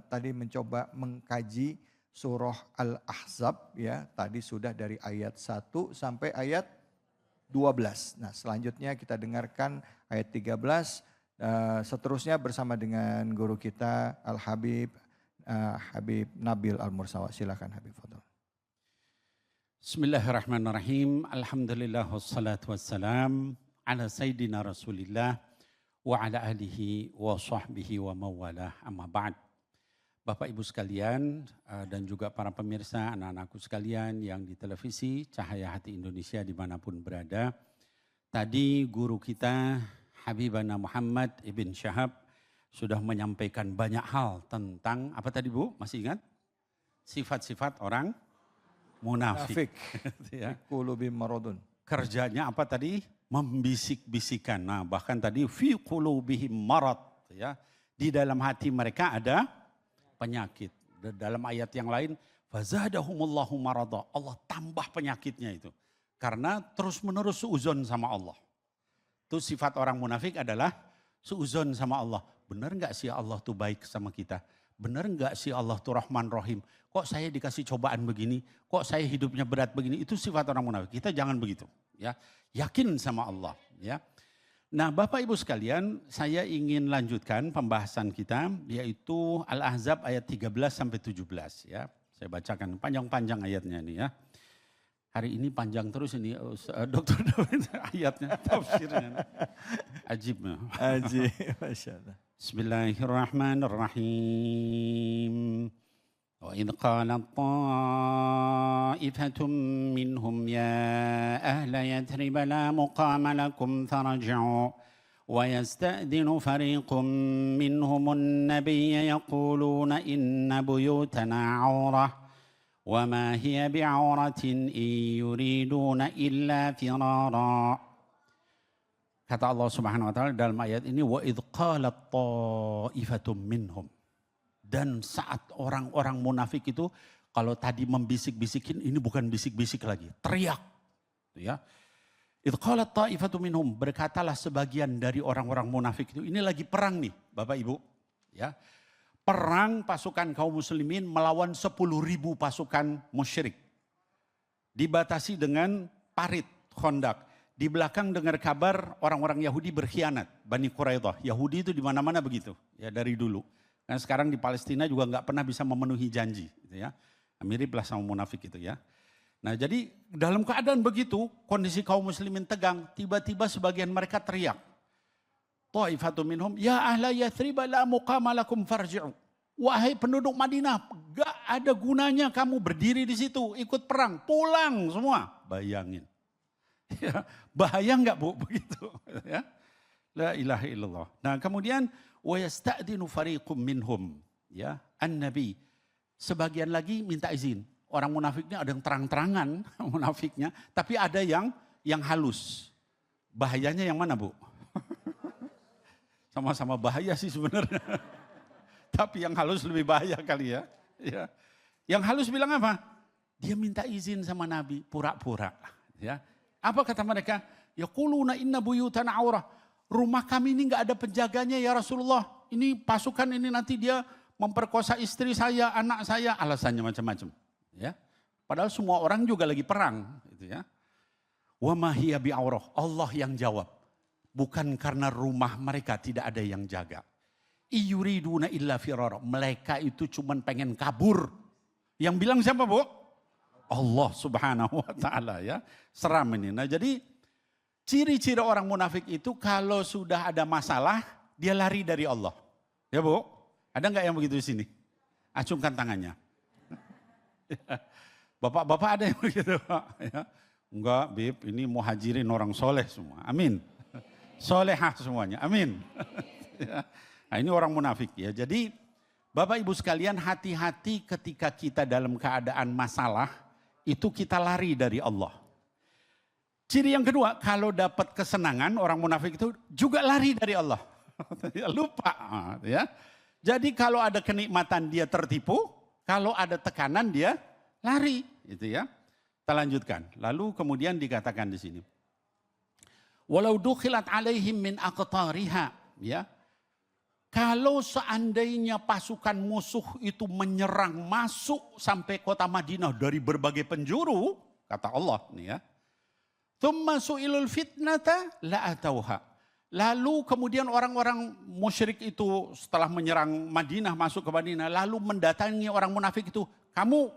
tadi mencoba mengkaji surah Al-Ahzab ya. Tadi sudah dari ayat 1 sampai ayat 12. Nah, selanjutnya kita dengarkan ayat 13. Seterusnya bersama dengan guru kita Al-Habib Habib Nabil Al-Mursawa. Silakan Habib, fadhol. Bismillahirrahmanirrahim. Alhamdulillah wassalatu wassalam ala sayyidina Rasulillah wa ala alihi wa sahbihi wa mawalah, amma ba'd. Bapak Ibu sekalian dan juga para pemirsa, anak-anakku sekalian yang di televisi Cahaya Hati Indonesia dimanapun berada. Tadi guru kita Habibana Muhammad Ibn Syahab sudah menyampaikan banyak hal tentang, apa tadi Bu, masih ingat? Sifat-sifat orang munafik. Ya. Qulubihim maradun. Kerjanya apa tadi? Membisik-bisikan. Nah, bahkan tadi fi qulubihim marad, ya. Di dalam hati mereka ada penyakit. Dalam ayat yang lain, fazadahumullahu marada. Allah tambah penyakitnya itu. Karena terus-menerus suuzon sama Allah. Itu sifat orang munafik adalah suuzon sama Allah. Benar enggak sih Allah tuh baik sama kita? Benar enggak sih Allah tuh Rahman Rahim? Kok saya dikasih cobaan begini? Kok saya hidupnya berat begini? Itu sifat orang munafik. Kita jangan begitu. Ya, yakin sama Allah. Ya. Nah, Bapak Ibu sekalian, saya ingin lanjutkan pembahasan kita, yaitu Al-Ahzab ayat 13 sampai 17. Ya, saya bacakan panjang-panjang ayatnya ini ya. Hari ini panjang terus ini, Dokter David, ayatnya, tafsirnya. Ajib. Ajib, Masya Allah. Bismillahirrahmanirrahim. وإذ قالت طائفة منهم يا أهل يثرب لا مقام لكم فارجعوا ويستأذن فريق منهم النبي يقولون إن بيوتنا عورة وما هي بعورة إن يريدون إلا فرارا. Kata Allah Subhanahu wa taala dalam ayat ini, wa idh qalat ta'ifatum minhum. Dan saat orang-orang munafik itu, kalau tadi membisik-bisikin, ini bukan bisik-bisik lagi, teriak. Ya. Idh qalat ta'ifatum minhum, berkatalah sebagian dari orang-orang munafik itu, ini lagi perang nih Bapak Ibu. Ya. Perang pasukan kaum muslimin melawan 10.000 pasukan musyrik. Dibatasi dengan parit, Khandaq. Di belakang dengar kabar orang-orang Yahudi berkhianat, Bani Quraidah. Yahudi itu di mana-mana begitu, ya dari dulu. Dan sekarang di Palestina juga nggak pernah bisa memenuhi janji, gitu ya. Miriplah sama munafik itu ya. Nah jadi dalam keadaan begitu, kondisi kaum muslimin tegang, tiba-tiba sebagian mereka teriak. Ta'ifatum minhum, ya ahla Yathrib la muqama lakum farji'u. Wahai penduduk Madinah, gak ada gunanya kamu berdiri di situ, ikut perang, pulang semua. Bayangin. Ya, bahaya enggak Bu begitu ya. La ilaha illallah. Nah, kemudian wa yasta'dinu fariqum minhum ya, an-nabi. Sebagian lagi minta izin. Orang munafiknya ada yang terang-terangan munafiknya, tapi ada yang halus. Bahayanya yang mana, Bu? Sama-sama bahaya sih sebenarnya. Tapi yang halus lebih bahaya kali ya. Ya. Yang halus bilang apa? Dia minta izin sama Nabi, pura-pura ya. Apa kata mereka? Yaquluna inna buyutana aurah. Rumah kami ini enggak ada penjaganya ya Rasulullah. Ini pasukan ini nanti dia memperkosa istri saya, anak saya, alasannya macam-macam. Ya. Padahal semua orang juga lagi perang. Gitu ya. Wa ma hiya bi'aurah. Allah yang jawab. Bukan karena rumah mereka tidak ada yang jaga. Iyuriduna illa firara. Mereka itu cuma pengen kabur. Yang bilang siapa Bu? Allah Subhanahu wa ta'ala ya. Seram ini. Nah jadi ciri-ciri orang munafik itu kalau sudah ada masalah dia lari dari Allah. Ya Bu? Ada enggak yang begitu di sini? Acungkan tangannya. Bapak-bapak ada yang begitu Pak? Ya. Enggak Bib, ini muhajirin orang soleh semua. Amin. Solehah semuanya. Amin. Ya. Nah ini orang munafik ya. Jadi Bapak Ibu sekalian hati-hati ketika kita dalam keadaan masalah. Itu kita lari dari Allah. Ciri yang kedua, kalau dapat kesenangan orang munafik itu juga lari dari Allah. Lupa ya. Jadi kalau ada kenikmatan dia tertipu, kalau ada tekanan dia lari, gitu ya. Kita lanjutkan. Lalu kemudian dikatakan di sini. Walau dukhilat alaihim min aqtariha, ya. Kalau seandainya pasukan musuh itu menyerang masuk sampai kota Madinah dari berbagai penjuru, kata Allah nih ya. Tsumma su'ilul fitnata la atauha. Lalu kemudian orang-orang musyrik itu setelah menyerang Madinah, masuk ke Madinah, lalu mendatangi orang munafik itu, kamu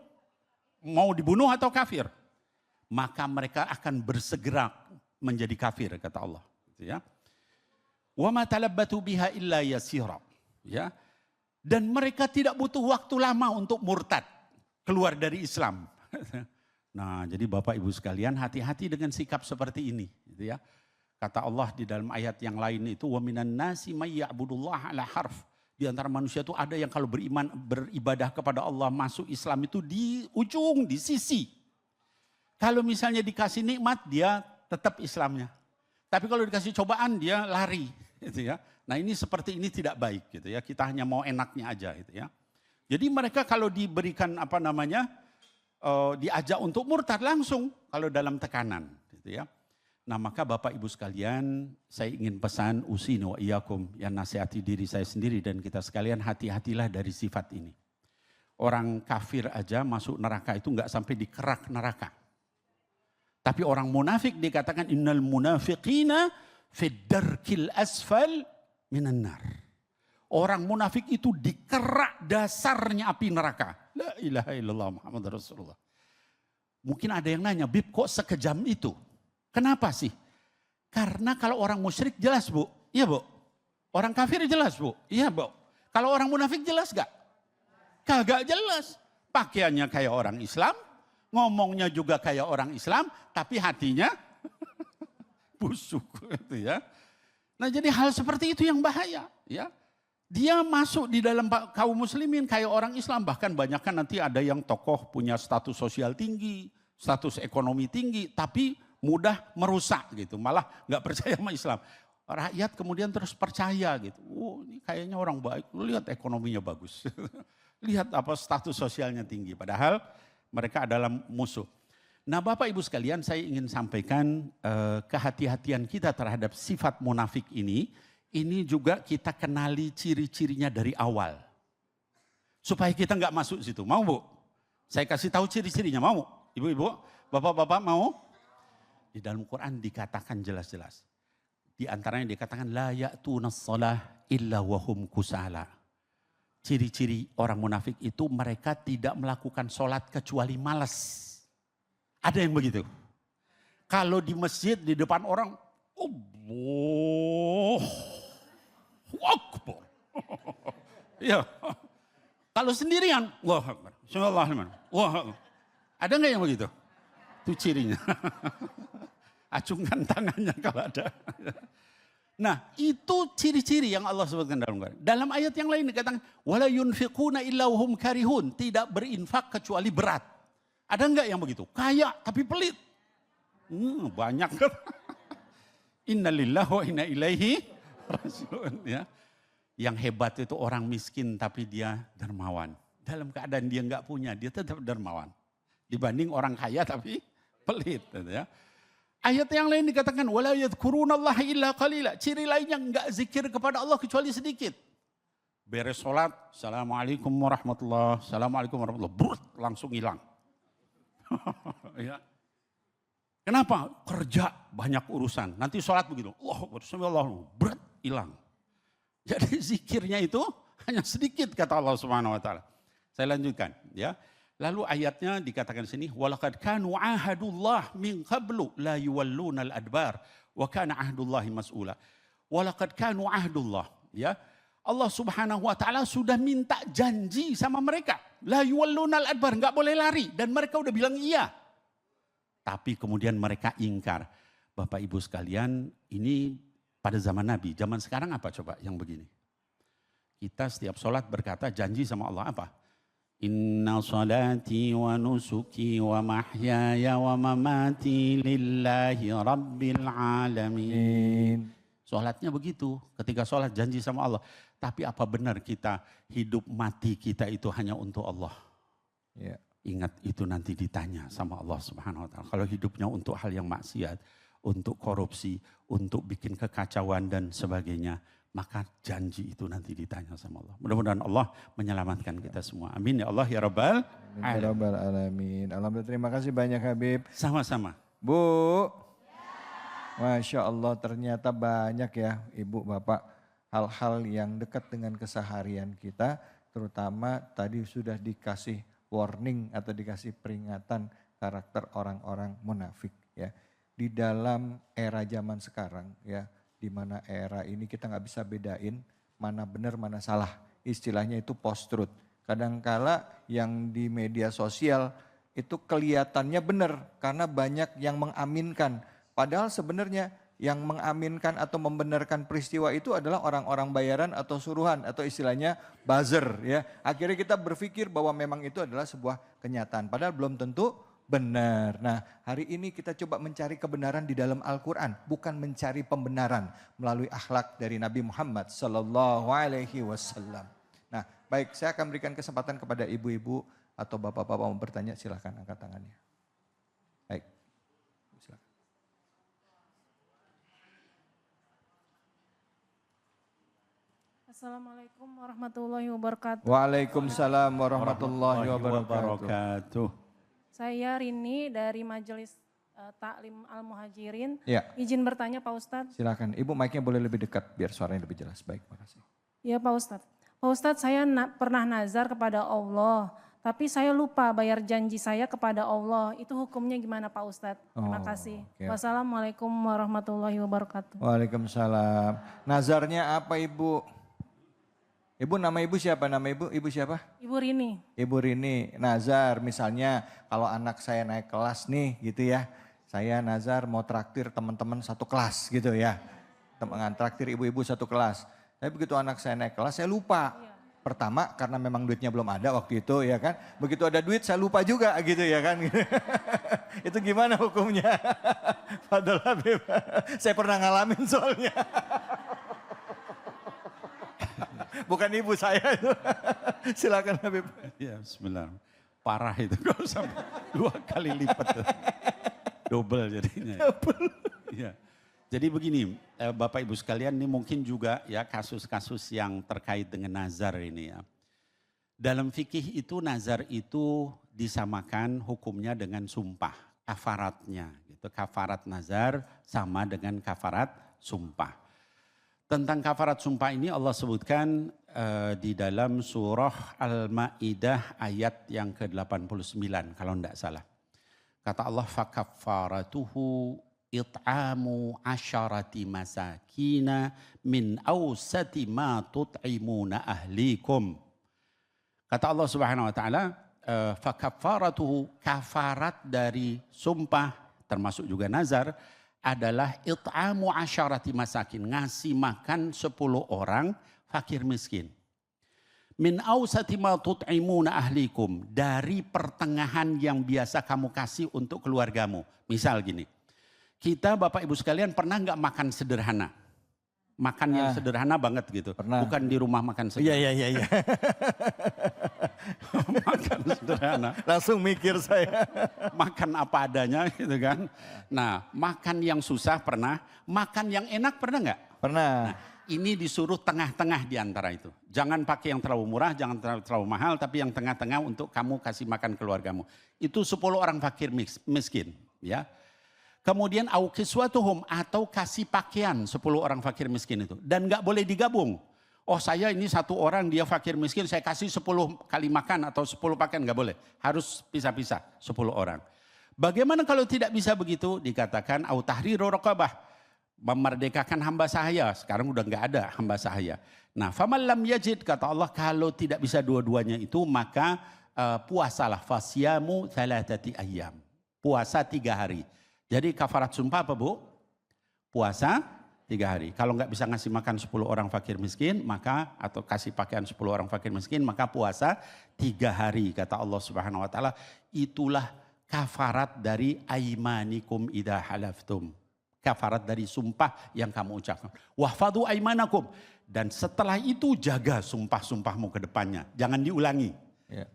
mau dibunuh atau kafir? Maka mereka akan bersegera menjadi kafir, kata Allah. Gitu ya. Wa ma talabbatu biha illa yasira. Ya. Dan mereka tidak butuh waktu lama untuk murtad, keluar dari Islam. Nah, jadi Bapak Ibu sekalian hati-hati dengan sikap seperti ini, gitu ya. Kata Allah di dalam ayat yang lain itu wa minan nasi may ya'budullah ala harf. Di antara manusia itu ada yang kalau beribadah kepada Allah masuk Islam itu di ujung, di sisi. Kalau misalnya dikasih nikmat dia tetap Islamnya. Tapi kalau dikasih cobaan dia lari. Gitu ya. Nah ini seperti ini tidak baik gitu ya. Kita hanya mau enaknya aja gitu ya. Jadi mereka kalau diberikan diajak untuk murtad langsung kalau dalam tekanan, gitu ya. Nah maka Bapak Ibu sekalian, saya ingin pesan usini wa iyyakum, yang nasihati diri saya sendiri dan kita sekalian, hati-hatilah dari sifat ini. Orang kafir aja masuk neraka itu enggak sampai di kerak neraka. Tapi orang munafik dikatakan innal munafiqina fid darkil asfal minan nar. Orang munafik itu di kerak dasarnya api neraka. La ilaha illallah Muhammad Rasulullah. Mungkin ada yang nanya, Bib kok sekejam itu? Kenapa sih? Karena kalau orang musyrik jelas Bu. Iya Bu. Orang kafir jelas Bu. Iya Bu. Kalau orang munafik jelas gak? Kagak jelas. Pakaiannya kayak orang Islam. Ngomongnya juga kayak orang Islam. Tapi hatinya busuk. Gitu ya. Nah jadi hal seperti itu yang bahaya. Ya. Dia masuk di dalam kaum muslimin kayak orang Islam. Bahkan banyak kan nanti ada yang tokoh punya status sosial tinggi. Status ekonomi tinggi. Tapi mudah merusak gitu, malah nggak percaya sama Islam. Rakyat kemudian terus percaya gitu. Oh, ini kayaknya orang baik. Lihat ekonominya bagus. Lihat status sosialnya tinggi. Padahal mereka adalah musuh. Nah Bapak Ibu sekalian, saya ingin sampaikan kehati-hatian kita terhadap sifat munafik ini. Ini juga kita kenali ciri-cirinya dari awal. Supaya kita nggak masuk situ. Mau Bu? Saya kasih tahu ciri-cirinya. Mau? Ibu-ibu, bapak-bapak mau? Di dalam Quran dikatakan jelas-jelas. Di antaranya dikatakan la ya'tunas shalah illa wahum kusala. Ciri-ciri orang munafik itu mereka tidak melakukan sholat kecuali malas. Ada yang begitu. Kalau di masjid di depan orang, Allahu Akbar. Ya. Kalau sendirian, Allahu Akbar. Allahu Akbar. Ada nggak yang begitu? Itu cirinya. Acungkan tangannya kalau ada. Nah itu ciri-ciri yang Allah sebutkan dalam Quran. Dalam ayat yang lain dikatakan, wala yunfiquna illa hum karihun. Tidak berinfak kecuali berat. Ada enggak yang begitu? Kaya tapi pelit. Banyak kan. Inna lillahi wa inna ilaihi raji'un. Ya. Yang hebat itu orang miskin tapi dia dermawan. Dalam keadaan dia enggak punya, dia tetap dermawan. Dibanding orang kaya tapi pelit. Ya. Ayat yang lain dikatakan wala yadhkurunallaha illa qalila. Ciri lainnya enggak zikir kepada Allah kecuali sedikit. Beres sholat, assalamualaikum warahmatullahi, assalamualaikum warahmatullahi, brut, langsung hilang. Ya. Kenapa? Kerja banyak urusan. Nanti sholat begitu, Allahu brut, hilang. Jadi zikirnya itu hanya sedikit kata Allah Subhanahu wa taala. Saya lanjutkan, ya. Lalu ayatnya dikatakan di sini, walaqad kanu ahadullah min qablu la yuwallunal adbar wa kana ahdullahi mas'ula. Walaqad kanu ahdullah, ya. Allah Subhanahu wa taala sudah minta janji sama mereka. La yuwallunal adbar, enggak boleh lari dan mereka udah bilang iya. Tapi kemudian mereka ingkar. Bapak Ibu sekalian, ini pada zaman Nabi, zaman sekarang apa coba yang begini? Kita setiap sholat berkata janji sama Allah apa? Inna salati wa nusuki wa mahyaya wa mamati lillahi rabbil alamin. Sholatnya begitu, ketika sholat janji sama Allah. Tapi apa benar kita hidup mati kita itu hanya untuk Allah? Ya. Ingat itu nanti ditanya sama Allah Subhanahu wa taala. Kalau hidupnya untuk hal yang maksiat, untuk korupsi, untuk bikin kekacauan dan sebagainya, maka janji itu nanti ditanya sama Allah. Mudah-mudahan Allah menyelamatkan kita semua. Amin ya Allah ya Rabbal Alamin. Alhamdulillah, terima kasih banyak Habib. Sama-sama. Bu, Masya Allah ternyata banyak ya Ibu Bapak hal-hal yang dekat dengan keseharian kita. Terutama tadi sudah dikasih warning atau dikasih peringatan karakter orang-orang munafik ya. Di dalam era zaman sekarang ya, di mana era ini kita nggak bisa bedain mana benar mana salah. Istilahnya itu post-truth. Kadangkala yang di media sosial itu kelihatannya benar karena banyak yang mengaminkan. Padahal sebenarnya yang mengaminkan atau membenarkan peristiwa itu adalah orang-orang bayaran atau suruhan atau istilahnya buzzer ya. Akhirnya kita berpikir bahwa memang itu adalah sebuah kenyataan. Padahal belum tentu benar. Nah, hari ini kita coba mencari kebenaran di dalam Al-Quran, bukan mencari pembenaran melalui akhlak dari Nabi Muhammad Sallallahu Alaihi Wasallam. Nah, Baik, saya akan berikan kesempatan kepada ibu-ibu atau bapak-bapak mau bertanya, silahkan angkat tangannya. Baik, silahkan. Assalamualaikum warahmatullahi wabarakatuh. Waalaikumsalam warahmatullahi wabarakatuh. Saya Rini dari Majelis Taklim Al-Muhajirin. Ya, Izin bertanya Pak Ustadz. silahkan. Ibu mic-nya boleh lebih dekat biar suaranya lebih jelas. Baik, makasih. Ya Pak Ustadz. Pak Ustadz, saya pernah nazar kepada Allah, tapi saya lupa bayar janji saya kepada Allah. Itu hukumnya gimana Pak Ustadz? Terima kasih. oke. Wassalamualaikum warahmatullahi wabarakatuh. Waalaikumsalam. Nazarnya apa Ibu? Ibu, nama Ibu siapa? Nama Ibu? Ibu siapa? Ibu Rini. Ibu Rini. Nazar misalnya kalau anak saya naik kelas nih gitu ya. Saya nazar mau traktir teman-teman satu kelas gitu ya. Traktir ibu-ibu satu kelas. Tapi begitu anak saya naik kelas saya lupa. Pertama karena memang duitnya belum ada waktu itu ya kan. Begitu ada duit saya lupa juga gitu ya kan. Itu gimana hukumnya? Padahal Habib, saya pernah ngalamin soalnya. Bukan ibu saya itu. Silakan Habib. Ya, bismillah. Parah itu kalau sampai 2 kali lipat. Double jadinya. Ya. Jadi begini, Bapak Ibu sekalian, ini mungkin juga ya kasus-kasus yang terkait dengan nazar ini ya. Dalam fikih itu nazar itu disamakan hukumnya dengan sumpah, kafaratnya gitu. Kafarat nazar sama dengan kafarat sumpah. Tentang kafarat sumpah ini Allah sebutkan di dalam surah Al-Ma'idah ayat yang ke-89 kalau tidak salah. Kata Allah, فَكَفَّارَتُهُ it'amu asyarati masakina min awsati ma tut'imuna ahlikum. Kata Allah Subhanahu wa taala, fakaffaratuhu, kafarat dari sumpah termasuk juga nazar adalah it'amu asyarati masakin, ngasih makan 10 orang fakir miskin. Min awsati ma tut'imuna ahlikum, dari pertengahan yang biasa kamu kasih untuk keluargamu. Misal gini, kita Bapak Ibu sekalian pernah nggak makan sederhana? Makan yang sederhana banget gitu. Pernah. Bukan di rumah makan sederhana. Iya. Makan sederhana. Langsung mikir saya. Makan apa adanya gitu kan. Nah, makan yang susah pernah. Makan yang enak pernah nggak? Pernah. Nah, ini disuruh tengah-tengah di antara itu. Jangan pakai yang terlalu murah, jangan terlalu mahal, tapi yang tengah-tengah untuk kamu kasih makan keluargamu. Itu 10 orang fakir miskin, ya. Kemudian au kiswatuhum, atau kasih pakaian 10 orang fakir miskin itu. Dan nggak boleh digabung. Oh saya ini 1 orang dia fakir miskin, saya kasih 10 kali makan atau 10 pakaian, nggak boleh. Harus pisah-pisah 10 orang. Bagaimana kalau tidak bisa begitu? Dikatakan au tahriru raqabah, memerdekakan hamba sahaya. Sekarang udah nggak ada hamba sahaya. Nah, faman lam yajid, kata Allah, kalau tidak bisa dua-duanya itu maka puasalah, fasyamu thalathati ayyam. Puasa 3 hari. Jadi kafarat sumpah apa Bu? Puasa 3 hari. Kalau nggak bisa ngasih makan 10 orang fakir miskin, maka atau kasih pakaian 10 orang fakir miskin, maka puasa 3 hari. Kata Allah Subhanahu wa taala, itulah kafarat dari aimanikum idza halaftum. Kafarat dari sumpah yang kamu ucapkan. Wahfadu aimanakum. Dan setelah itu jaga sumpah-sumpahmu ke depannya. Jangan diulangi.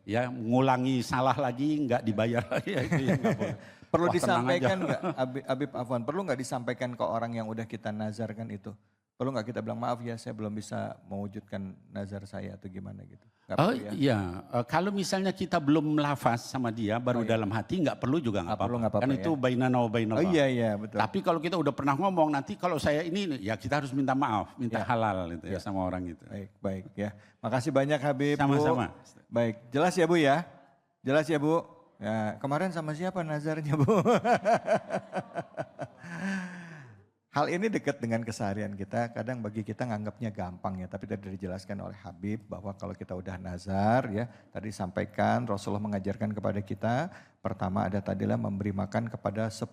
Ya, ngulangi salah lagi nggak dibayar lagi. Ya, itu yang nggak boleh. Perlu disampaikan nggak, Habib Afwan, perlu nggak disampaikan ke orang yang udah kita nazarkan itu? Perlu nggak kita bilang, maaf ya saya belum bisa mewujudkan nazar saya atau gimana gitu? Gak Oh perlu, ya? iya, kalau misalnya kita belum melafaz sama dia, baru dalam hati nggak perlu juga nggak apa-apa. Kan itu bainana wa bainallah. Oh iya betul. Tapi kalau kita udah pernah ngomong, nanti kalau saya ini, ya kita harus minta maaf, minta halal gitu ya sama orang itu. Baik ya. Makasih banyak Habib. Sama-sama. Baik, jelas ya Bu ya? Jelas ya Bu? Ya, kemarin sama siapa nazarnya Bu? Hal ini dekat dengan keseharian kita, kadang bagi kita nganggapnya gampang ya, tapi tadi dijelaskan oleh Habib bahwa kalau kita udah nazar ya, tadi sampaikan Rasulullah mengajarkan kepada kita, pertama ada tadilah memberi makan kepada 10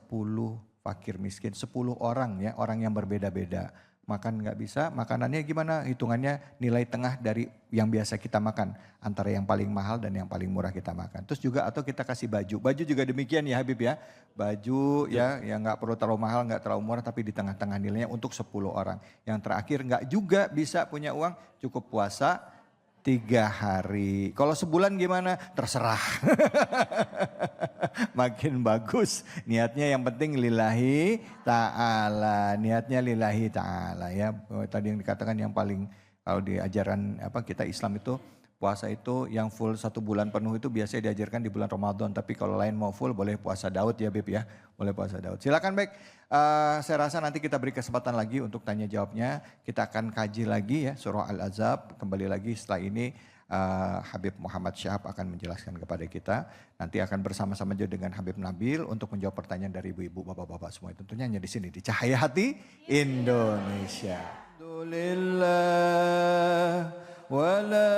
fakir miskin, 10 orang ya, orang yang berbeda-beda. Makan nggak bisa, makanannya gimana? Hitungannya nilai tengah dari yang biasa kita makan. Antara yang paling mahal dan yang paling murah kita makan. Terus juga atau kita kasih baju. Baju juga demikian ya Habib ya. Baju ya yang nggak perlu terlalu mahal, nggak terlalu murah, tapi di tengah-tengah nilainya untuk 10 orang. Yang terakhir nggak juga bisa punya uang, cukup puasa 3 hari. Kalau sebulan gimana? Terserah. Makin bagus. Niatnya yang penting lillahi ta'ala. Niatnya lillahi ta'ala ya. Tadi yang dikatakan yang paling kalau di ajaran kita Islam itu puasa itu yang full 1 bulan penuh itu biasanya diajarkan di bulan Ramadan. Tapi kalau lain mau full boleh puasa Daud ya Beb ya. Boleh puasa Daud. Silakan baik. Saya rasa nanti kita beri kesempatan lagi untuk tanya jawabnya. Kita akan kaji lagi ya surah Al-Ahzab. Kembali lagi setelah ini Habib Muhammad Syahab akan menjelaskan kepada kita. Nanti akan bersama-sama juga dengan Habib Nabil untuk menjawab pertanyaan dari ibu-ibu, bapak-bapak semua. Tentunya hanya di sini di Cahaya Hati Indonesia. Alhamdulillah wa la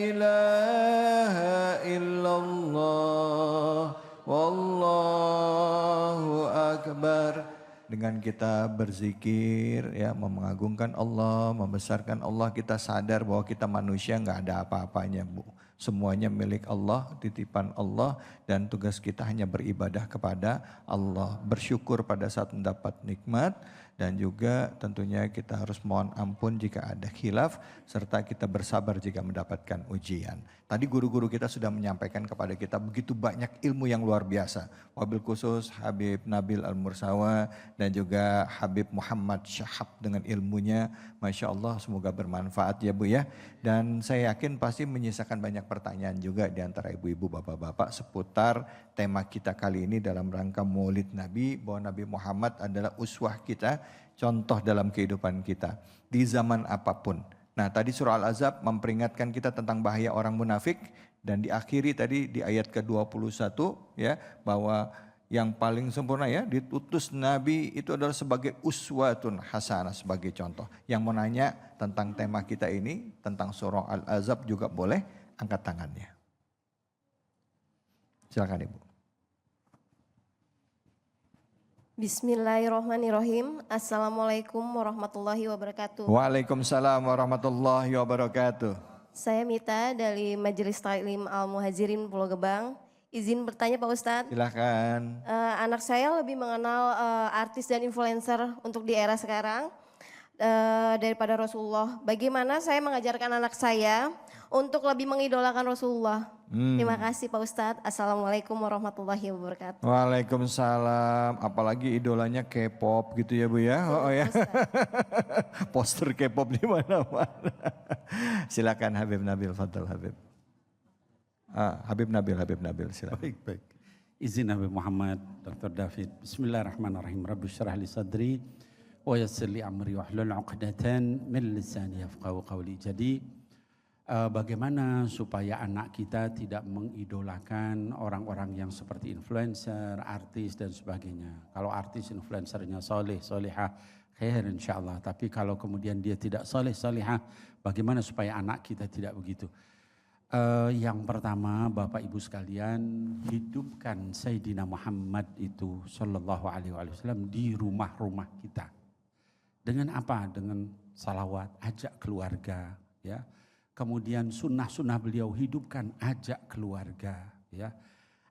ilaha illallah wallahu akbar. Dengan kita berzikir ya, mengagungkan Allah, membesarkan Allah, kita sadar bahwa kita manusia nggak ada apa-apanya Bu. Semuanya milik Allah, titipan Allah, dan tugas kita hanya beribadah kepada Allah. Bersyukur pada saat mendapat nikmat, dan juga tentunya kita harus mohon ampun jika ada khilaf, serta kita bersabar jika mendapatkan ujian. Tadi guru-guru kita sudah menyampaikan kepada kita begitu banyak ilmu yang luar biasa. Wabil khusus Habib Nabil Al-Mursawa dan juga Habib Muhammad Syahab dengan ilmunya. Masya Allah, semoga bermanfaat ya Bu ya. Dan saya yakin pasti menyisakan banyak pertanyaan juga di antara ibu-ibu, bapak-bapak seputar tema kita kali ini dalam rangka Maulid Nabi, bahwa Nabi Muhammad adalah uswah kita, contoh dalam kehidupan kita di zaman apapun. Nah tadi surah Al-Ahzab memperingatkan kita tentang bahaya orang munafik, dan diakhiri tadi di ayat ke-21 ya, bahwa yang paling sempurna ya diutus Nabi itu adalah sebagai uswatun hasanah, sebagai contoh. Yang mau nanya tentang tema kita ini, tentang surah Al-Ahzab juga boleh angkat tangannya. Silakan Ibu. Bismillahirrahmanirrahim. Assalamualaikum warahmatullahi wabarakatuh. Waalaikumsalam warahmatullahi wabarakatuh. Saya Mita dari Majelis Taklim Al-Muhajirin Pulau Gebang. Izin bertanya Pak Ustadz. Silakan. Anak saya lebih mengenal artis dan influencer untuk di era sekarang daripada Rasulullah. Bagaimana saya mengajarkan anak saya untuk lebih mengidolakan Rasulullah? Terima kasih Pak Ustadz. Assalamualaikum warahmatullahi wabarakatuh. Waalaikumsalam. Apalagi idolanya K-pop gitu ya Bu ya. Oh ya. Poster K-pop di mana-mana. Silakan Habib Nabil, fadhal Habib. Habib Nabil silakan. Baik. Izin Habib Muhammad, Dr. David. Bismillahirrahmanirrahim. Rabbi syrah li sadri wa yassir li amri wahlul 'uqdatan min lisani yafqahu qawli. Jadi bagaimana supaya anak kita tidak mengidolakan orang-orang yang seperti influencer, artis dan sebagainya. Kalau artis influencernya soleh, solehah, khair insyaAllah. Tapi kalau kemudian dia tidak soleh, solehah, bagaimana supaya anak kita tidak begitu? Yang pertama Bapak Ibu sekalian, hidupkan Sayyidina Muhammad itu sallallahu alaihi wasallam di rumah-rumah kita. Dengan apa? Dengan salawat, ajak keluarga ya. Kemudian sunnah-sunnah beliau hidupkan, ajak keluarga ya.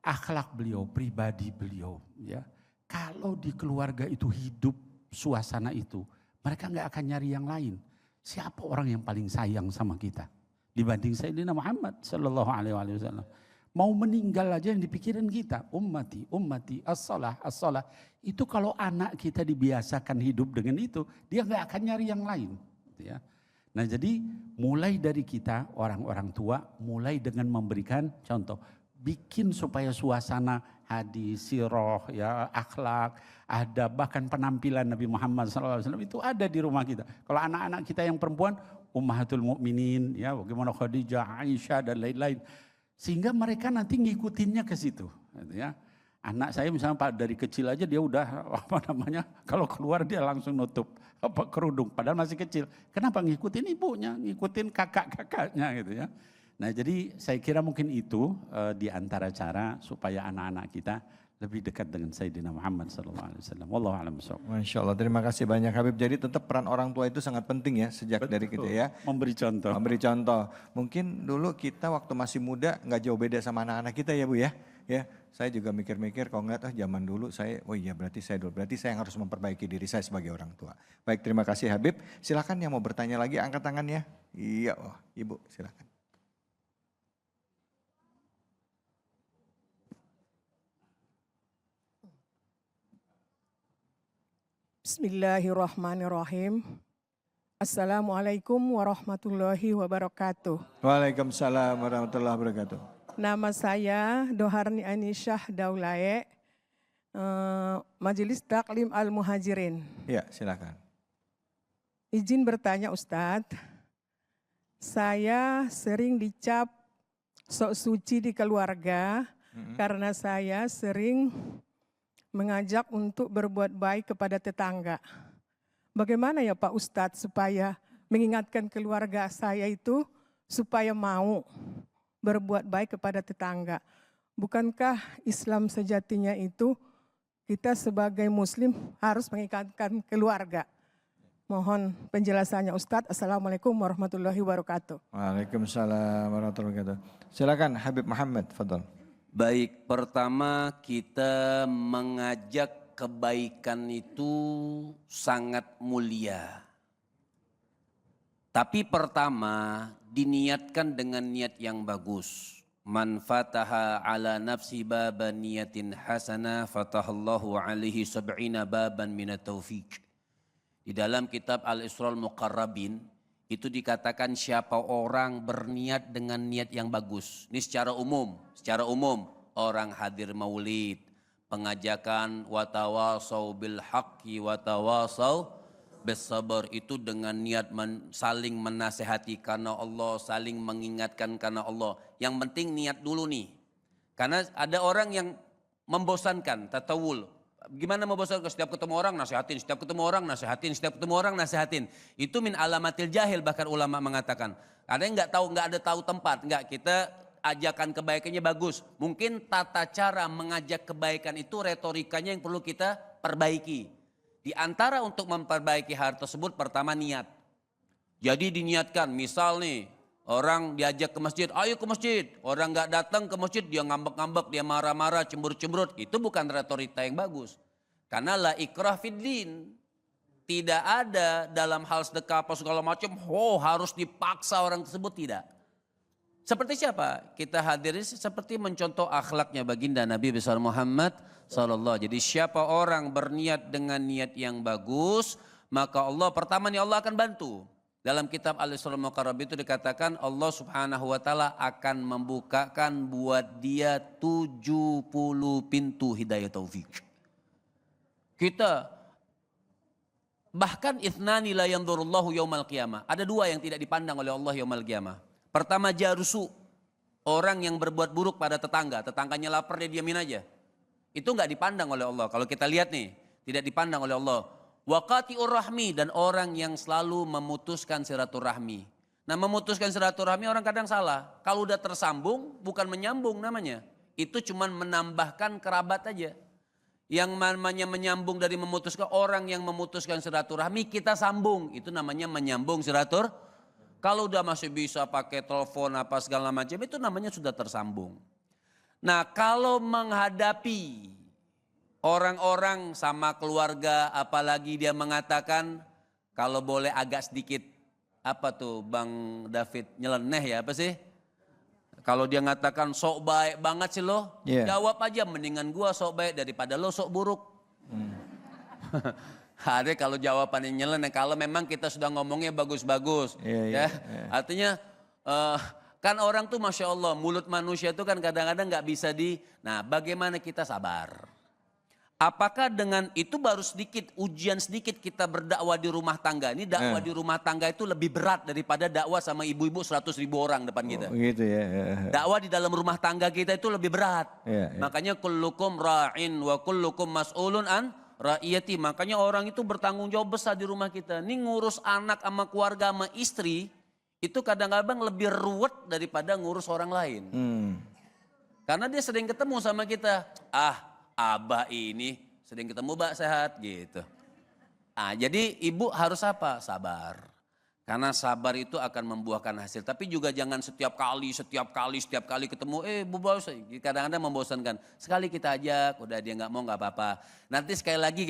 Akhlak beliau, pribadi beliau ya. Kalau di keluarga itu hidup suasana itu, mereka nggak akan nyari yang lain. Siapa orang yang paling sayang sama kita dibanding Sayyidina Muhammad sallallahu alaihi wasallam? Mau meninggal aja yang dipikirin kita, ummati, as-salah, as-salah. Itu kalau anak kita dibiasakan hidup dengan itu, dia nggak akan nyari yang lain gitu ya. Nah jadi mulai dari kita orang-orang tua, mulai dengan memberikan contoh, bikin supaya suasana hadis, sirah, ya, akhlak, ada bahkan penampilan Nabi Muhammad SAW itu ada di rumah kita. Kalau anak-anak kita yang perempuan, Ummahatul Mukminin, ya, bagaimana Khadijah, Aisyah dan lain-lain, sehingga mereka nanti ngikutinnya ke situ, gitu ya. Anak saya misalnya dari kecil aja dia udah kalau keluar dia langsung nutup kerudung padahal masih kecil. Kenapa? Ngikutin ibunya, ngikutin kakak-kakaknya gitu ya. Nah jadi saya kira mungkin itu di antara cara supaya anak-anak kita lebih dekat dengan Sayyidina Muhammad SAW. Wallahu a'lam bishawab. Masya Allah, terima kasih banyak Habib. Jadi tetap peran orang tua itu sangat penting ya sejak dari kita ya. Memberi contoh. Memberi contoh. Mungkin dulu kita waktu masih muda nggak jauh beda sama anak-anak kita ya Bu ya. Ya, saya juga mikir-mikir kalau ngeliat zaman dulu saya, oh iya berarti saya harus memperbaiki diri saya sebagai orang tua. Baik, terima kasih Habib. Silakan yang mau bertanya lagi angkat tangannya. Iya, oh, Ibu silakan. Bismillahirrahmanirrahim. Assalamualaikum warahmatullahi wabarakatuh. Waalaikumsalam warahmatullahi wabarakatuh. Nama saya Doharni Anisyah Daulaye, Majelis Taklim Al-Muhajirin. Ya, silakan. Izin bertanya Ustadz, saya sering dicap sok suci di keluarga karena saya sering mengajak untuk berbuat baik kepada tetangga. Bagaimana ya Pak Ustadz supaya mengingatkan keluarga saya itu supaya mau berbuat baik kepada tetangga? Bukankah Islam sejatinya itu kita sebagai muslim harus mengingatkan keluarga? Mohon penjelasannya Ustadz. Assalamualaikum warahmatullahi wabarakatuh. Waalaikumsalam warahmatullahi wabarakatuh. Silakan Habib Muhammad, fadhal. Baik, pertama kita mengajak kebaikan itu sangat mulia. Tapi pertama diniatkan dengan niat yang bagus. Man fataha ala nafsi baban niyatin hasanah fatahallahu alaihi sab'ina baban minat taufiq. Di dalam kitab Al-Isra'ul Muqarrabin itu dikatakan siapa orang berniat dengan niat yang bagus. Ini secara umum orang hadir maulid, pengajakan watawasau bil haqqi watawasau bis sabar itu dengan niat saling menasehati karena Allah, saling mengingatkan karena Allah. Yang penting niat dulu nih. Karena ada orang yang membosankan, tatawul. Gimana membosankan? Setiap ketemu orang nasihatin, setiap ketemu orang nasihatin, setiap ketemu orang nasihatin. Itu min alamatil jahil bahkan ulama mengatakan. Ada yang nggak ada tahu tempat, nggak kita ajakan kebaikannya bagus. Mungkin tata cara mengajak kebaikan itu retorikanya yang perlu kita perbaiki. Di antara untuk memperbaiki hal tersebut pertama niat. Jadi diniatkan, misal nih orang diajak ke masjid, ayo ke masjid. Orang nggak datang ke masjid, dia ngambek-ngambek, dia marah-marah, cemberut-cemberut. Itu bukan retorika yang bagus. Karena la ikrah fid din. Tidak ada dalam hal sedekah apa segala macam, harus dipaksa orang tersebut, tidak. Seperti siapa? Kita hadiri seperti mencontoh akhlaknya baginda Nabi besar Muhammad sallallahu. Jadi siapa orang berniat dengan niat yang bagus, maka Allah pertama nih Allah akan bantu. Dalam kitab Al-Isra'ul Muqarrab itu dikatakan Allah Subhanahu wa taala akan membukakan buat dia 70 pintu hidayah taufik. Kita bahkan ithnani la yanzurullahu yaumal qiyamah. Ada dua yang tidak dipandang oleh Allah yaumal qiyamah. Pertama jarusu, orang yang berbuat buruk pada tetangga. Tetangganya lapar dia diamin aja. Itu nggak dipandang oleh Allah. Kalau kita lihat nih, tidak dipandang oleh Allah. Waqati'ur rahmi, dan orang yang selalu memutuskan silaturahmi. Nah, memutuskan silaturahmi orang kadang salah. Kalau udah tersambung bukan menyambung namanya. Itu cuman menambahkan kerabat aja. Yang namanya menyambung dari memutuskan, orang yang memutuskan silaturahmi kita sambung. Itu namanya menyambung silaturahmi. Kalau udah masih bisa pakai telepon apa segala macam itu namanya sudah tersambung. Nah, kalau menghadapi orang-orang sama keluarga apalagi dia mengatakan kalau boleh agak sedikit apa tuh Bang David nyeleneh ya apa sih? Kalau dia ngatakan sok baik banget sih lo, jawab aja mendingan gua sok baik daripada lo sok buruk. Ada kalau jawabannya nyeleneh, kalau memang kita sudah ngomongnya bagus-bagus. Artinya kan orang tuh Masya Allah mulut manusia itu kan kadang-kadang gak bisa nah bagaimana kita sabar. Apakah dengan itu baru sedikit, ujian sedikit kita berdakwah di rumah tangga. Ini dakwah di rumah tangga itu lebih berat daripada dakwah sama ibu-ibu 100.000 orang depan kita. Gitu ya. Dakwah di dalam rumah tangga kita itu lebih berat. Makanya kullukum ra'in wa kullukum mas'ulun an ra'iyati. Makanya orang itu bertanggung jawab besar di rumah kita. Ini ngurus anak sama keluarga sama istri, itu kadang-kadang lebih ruwet daripada ngurus orang lain. Karena dia sering ketemu sama kita. Abah ini sering ketemu Mbak sehat gitu. Jadi ibu harus apa? Sabar. Karena sabar itu akan membuahkan hasil. Tapi juga jangan setiap kali ketemu, bos, kadang-kadang membosankan. Sekali kita ajak, udah dia nggak mau nggak apa-apa. Nanti sekali lagi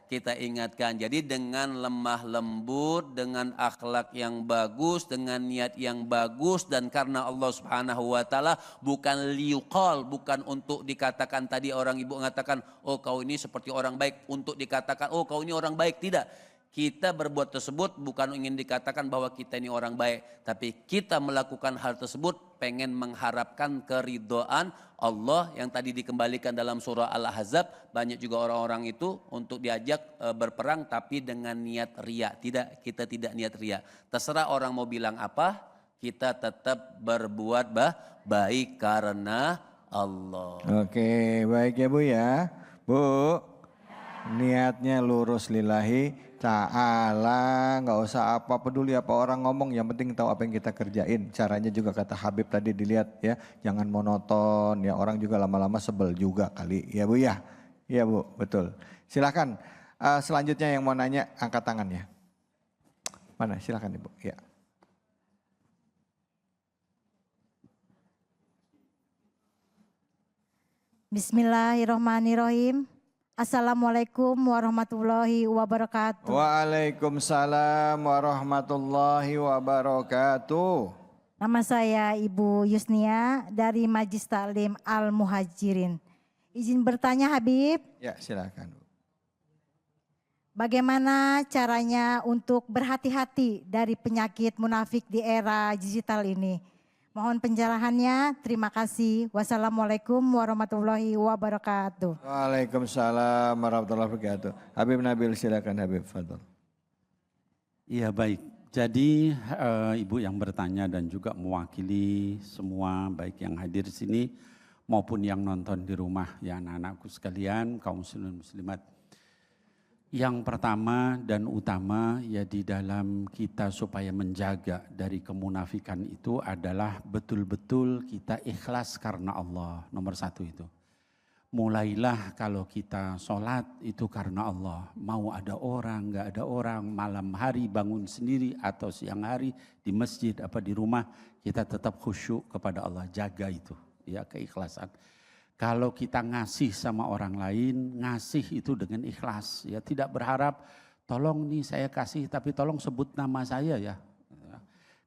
kita ingatkan. Jadi dengan lemah lembut, dengan akhlak yang bagus, dengan niat yang bagus. Dan karena Allah Subhanahu wa ta'ala bukan liuqal, bukan untuk dikatakan tadi orang ibu mengatakan, oh kau ini seperti orang baik. Untuk dikatakan, oh kau ini orang baik. Tidak. Kita berbuat tersebut bukan ingin dikatakan bahwa kita ini orang baik. Tapi kita melakukan hal tersebut pengen mengharapkan keridhaan Allah yang tadi dikembalikan dalam surah Al-Ahzab. Banyak juga orang-orang itu untuk diajak berperang tapi dengan niat riya. Tidak, kita tidak niat riya. Terserah orang mau bilang apa, kita tetap berbuat baik karena Allah. Oke, baik ya Bu ya. Bu, niatnya lurus lillahi ta'ala, nggak usah apa peduli apa orang ngomong, yang penting tahu apa yang kita kerjain. Caranya juga kata Habib tadi dilihat ya, jangan monoton ya, orang juga lama-lama sebel juga kali ya Bu ya. Iya Bu, betul. Silakan selanjutnya yang mau nanya angkat tangannya. Mana? Silakan Ibu. Ya. Bismillahirrahmanirrahim. Assalamualaikum warahmatullahi wabarakatuh. Waalaikumsalam warahmatullahi wabarakatuh. Nama saya Ibu Yusnia dari Majlis Taklim Al-Muhajirin. Izin bertanya Habib. Ya silakan. Bagaimana caranya untuk berhati-hati dari penyakit munafik di era digital ini? Mohon pencerahannya, terima kasih. Wassalamualaikum warahmatullahi wabarakatuh. Waalaikumsalam warahmatullahi wabarakatuh. Habib Nabil silakan Habib, fadhol. Iya baik, jadi Ibu yang bertanya dan juga mewakili semua baik yang hadir di sini maupun yang nonton di rumah ya anak-anakku sekalian, kaum muslimin muslimat. Yang pertama dan utama ya di dalam kita supaya menjaga dari kemunafikan itu adalah betul-betul kita ikhlas karena Allah, nomor satu itu. Mulailah kalau kita sholat itu karena Allah, mau ada orang, nggak ada orang, malam hari bangun sendiri atau siang hari di masjid apa di rumah, kita tetap khusyuk kepada Allah, jaga itu ya keikhlasan. Kalau kita ngasih sama orang lain, ngasih itu dengan ikhlas. Ya, tidak berharap, tolong nih saya kasih tapi tolong sebut nama saya ya.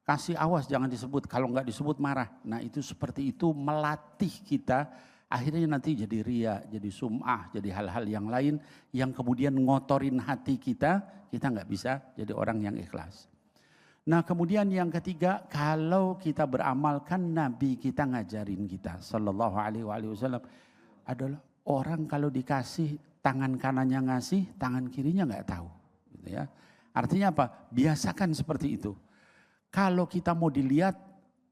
Kasih awas jangan disebut, kalau nggak disebut marah. Nah itu seperti itu melatih kita, akhirnya nanti jadi ria, jadi sum'ah, jadi hal-hal yang lain yang kemudian ngotorin hati kita nggak bisa jadi orang yang ikhlas. Nah kemudian yang ketiga, kalau kita beramalkan Nabi kita ngajarin kita sallallahu alaihi wasallam adalah orang kalau dikasih tangan kanannya ngasih, tangan kirinya nggak tahu. Gitu ya. Artinya apa? Biasakan seperti itu. Kalau kita mau dilihat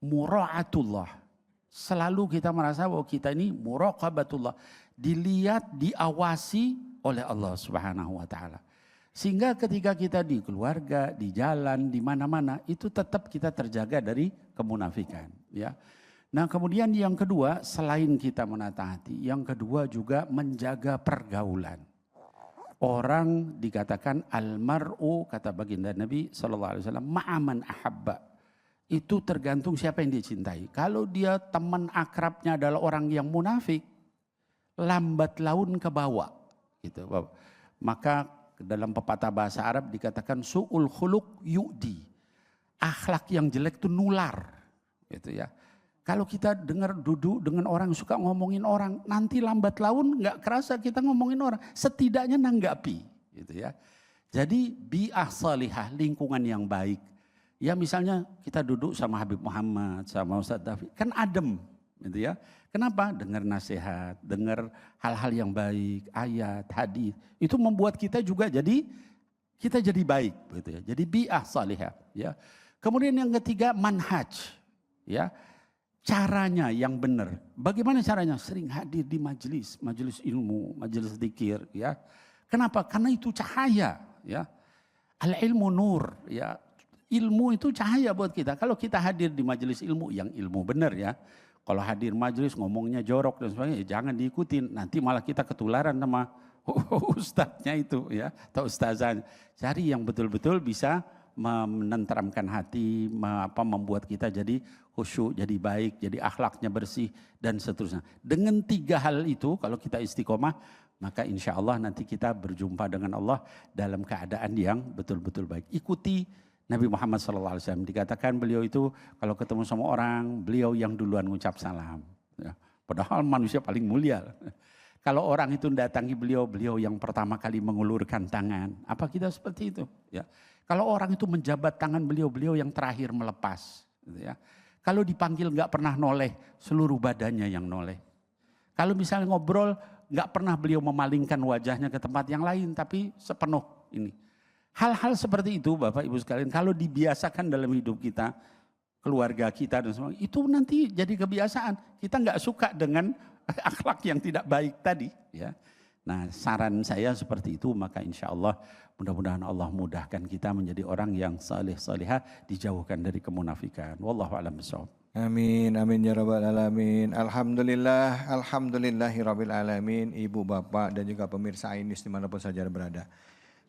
mura'atullah, selalu kita merasa bahwa kita ini muraqabatullah, dilihat, diawasi oleh Allah Subhanahu wa taala. Sehingga ketika kita di keluarga, di jalan, di mana-mana itu tetap kita terjaga dari kemunafikan. Ya. Nah kemudian yang kedua selain kita menata hati, yang kedua juga menjaga pergaulan. Orang dikatakan almar'u kata baginda Nabi SAW ma'aman ahabba. Itu tergantung siapa yang dia cintai. Kalau dia teman akrabnya adalah orang yang munafik, lambat laun ke bawah. Gitu. Maka dalam pepatah bahasa Arab dikatakan su'ul khuluq yu'di. Akhlak yang jelek itu nular. Gitu ya. Kalau kita dengar duduk dengan orang suka ngomongin orang, nanti lambat laun nggak kerasa kita ngomongin orang. Setidaknya nanggapi. Gitu ya. Jadi bi'ah salihah, lingkungan yang baik. Ya misalnya kita duduk sama Habib Muhammad, sama Ustadz David, kan adem. Gitu ya. Kenapa? Dengar nasihat, dengar hal-hal yang baik, ayat, hadis. Itu membuat kita juga jadi baik, gitu ya. Jadi bi'ah salihah, ya. Kemudian yang ketiga manhaj, ya. Caranya yang benar. Bagaimana caranya? Sering hadir di majelis ilmu, majelis zikir, ya. Kenapa? Karena itu cahaya, ya. Al ilmu nur, ya. Ilmu itu cahaya buat kita. Kalau kita hadir di majelis ilmu yang ilmu benar, ya. Kalau hadir majelis ngomongnya jorok dan sebagainya, ya jangan diikutin. Nanti malah kita ketularan sama ustadznya itu ya, atau ustazahnya. Cari yang betul-betul bisa menenteramkan hati, membuat kita jadi khusyuk, jadi baik, jadi akhlaknya bersih, dan seterusnya. Dengan 3 hal itu, kalau kita istiqomah, maka insya Allah nanti kita berjumpa dengan Allah dalam keadaan yang betul-betul baik. Ikuti Nabi Muhammad SAW. Dikatakan beliau itu kalau ketemu sama orang, beliau yang duluan ngucap salam. Ya, padahal manusia paling mulia. Kalau orang itu datangi beliau, beliau yang pertama kali mengulurkan tangan. Apa kita seperti itu? Ya. Kalau orang itu menjabat tangan beliau, beliau yang terakhir melepas. Gitu ya. Kalau dipanggil nggak pernah noleh, seluruh badannya yang noleh. Kalau misalnya ngobrol, nggak pernah beliau memalingkan wajahnya ke tempat yang lain, tapi sepenuh ini. Hal-hal seperti itu Bapak Ibu sekalian, kalau dibiasakan dalam hidup kita, keluarga kita dan semua, itu nanti jadi kebiasaan. Kita nggak suka dengan akhlak yang tidak baik tadi. Ya. Nah saran saya seperti itu, maka insya Allah mudah-mudahan Allah mudahkan kita menjadi orang yang salih-salihah, dijauhkan dari kemunafikan. Wallahu a'lam bishawab. Amin, amin ya rabbal alamin. Alhamdulillah, alhamdulillahirabbil alamin. Ibu, bapak dan juga pemirsa Ainus dimanapun saja berada.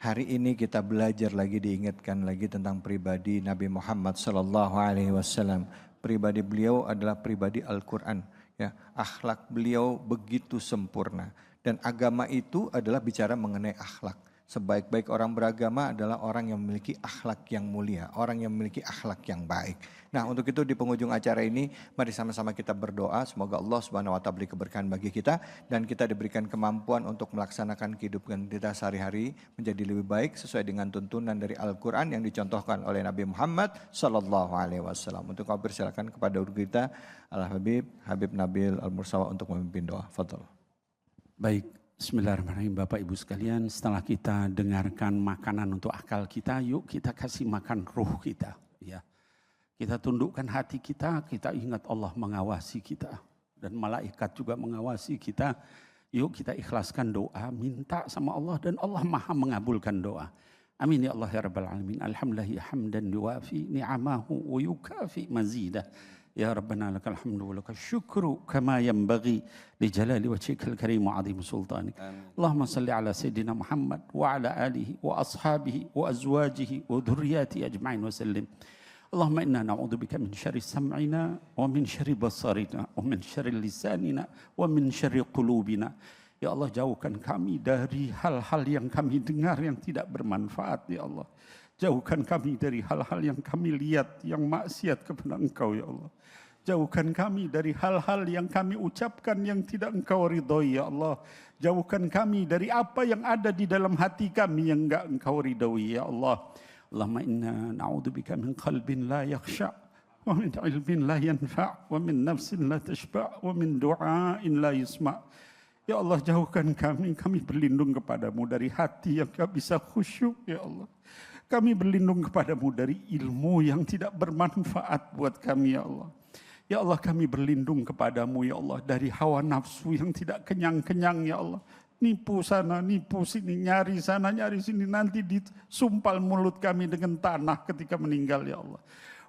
Hari ini kita belajar lagi, diingatkan lagi tentang pribadi Nabi Muhammad SAW. Pribadi beliau adalah pribadi Al-Quran. Ya, akhlak beliau begitu sempurna. Dan agama itu adalah bicara mengenai akhlak. Sebaik-baik orang beragama adalah orang yang memiliki akhlak yang mulia, orang yang memiliki akhlak yang baik. Nah, untuk itu di penghujung acara ini, mari sama-sama kita berdoa semoga Allah Subhanahu wa taala beri keberkahan bagi kita dan kita diberikan kemampuan untuk melaksanakan kehidupan kita sehari-hari menjadi lebih baik sesuai dengan tuntunan dari Al-Qur'an yang dicontohkan oleh Nabi Muhammad sallallahu alaihi wasallam. Untuk kau persilakan kepada guru kita Al-Habib Habib Nabil Al-Mursawa untuk memimpin doa. Fadhol. Baik. Bismillahirrahmanirrahim Bapak Ibu sekalian, setelah kita dengarkan makanan untuk akal kita, yuk kita kasih makan ruh kita. Ya. Kita tundukkan hati kita, kita ingat Allah mengawasi kita. Dan malaikat juga mengawasi kita. Yuk kita ikhlaskan doa, minta sama Allah dan Allah maha mengabulkan doa. Amin ya Allah ya Rabbal Alamin. Alhamdulillah hamdan yuwafi ni'amahu wa yukafi mazidah. Ya Rabbana lakal hamdu wa lakal syukru kama yanbaghi li jalali wajhikal karim wa azim sultanik. Allahumma salli ala sayyidina Muhammad wa ala alihi wa ashabihi wa azwajihi wa dhurriyyatihi ajma'in wa sallim. Allahumma inna na'udzubika min syarri sam'ina wa min syarri basarina wa min syarri lisanina wa min syarri qulubina. Ya Allah, jauhkan kami dari hal-hal yang kami dengar yang tidak bermanfaat ya Allah. Jauhkan kami dari hal-hal yang kami lihat yang maksiat kepada Engkau ya Allah. Jauhkan kami dari hal-hal yang kami ucapkan yang tidak Engkau ridhoi ya Allah. Jauhkan kami dari apa yang ada di dalam hati kami yang enggak Engkau ridhoi ya Allah. Allahumma inna na'udzubika min qalbin la yakhsha wa min ilmin la yanfa' wa min nafsin la tashba' wa min du'ain la yusma'. Ya Allah, jauhkan kami berlindung kepadamu dari hati yang enggak bisa khusyuk ya Allah. Kami berlindung kepadamu dari ilmu yang tidak bermanfaat buat kami ya Allah. Ya Allah, kami berlindung kepadamu ya Allah dari hawa nafsu yang tidak kenyang-kenyang ya Allah. Nipu sana, nipu sini, nyari sana, nyari sini. Nanti disumpal mulut kami dengan tanah ketika meninggal ya Allah.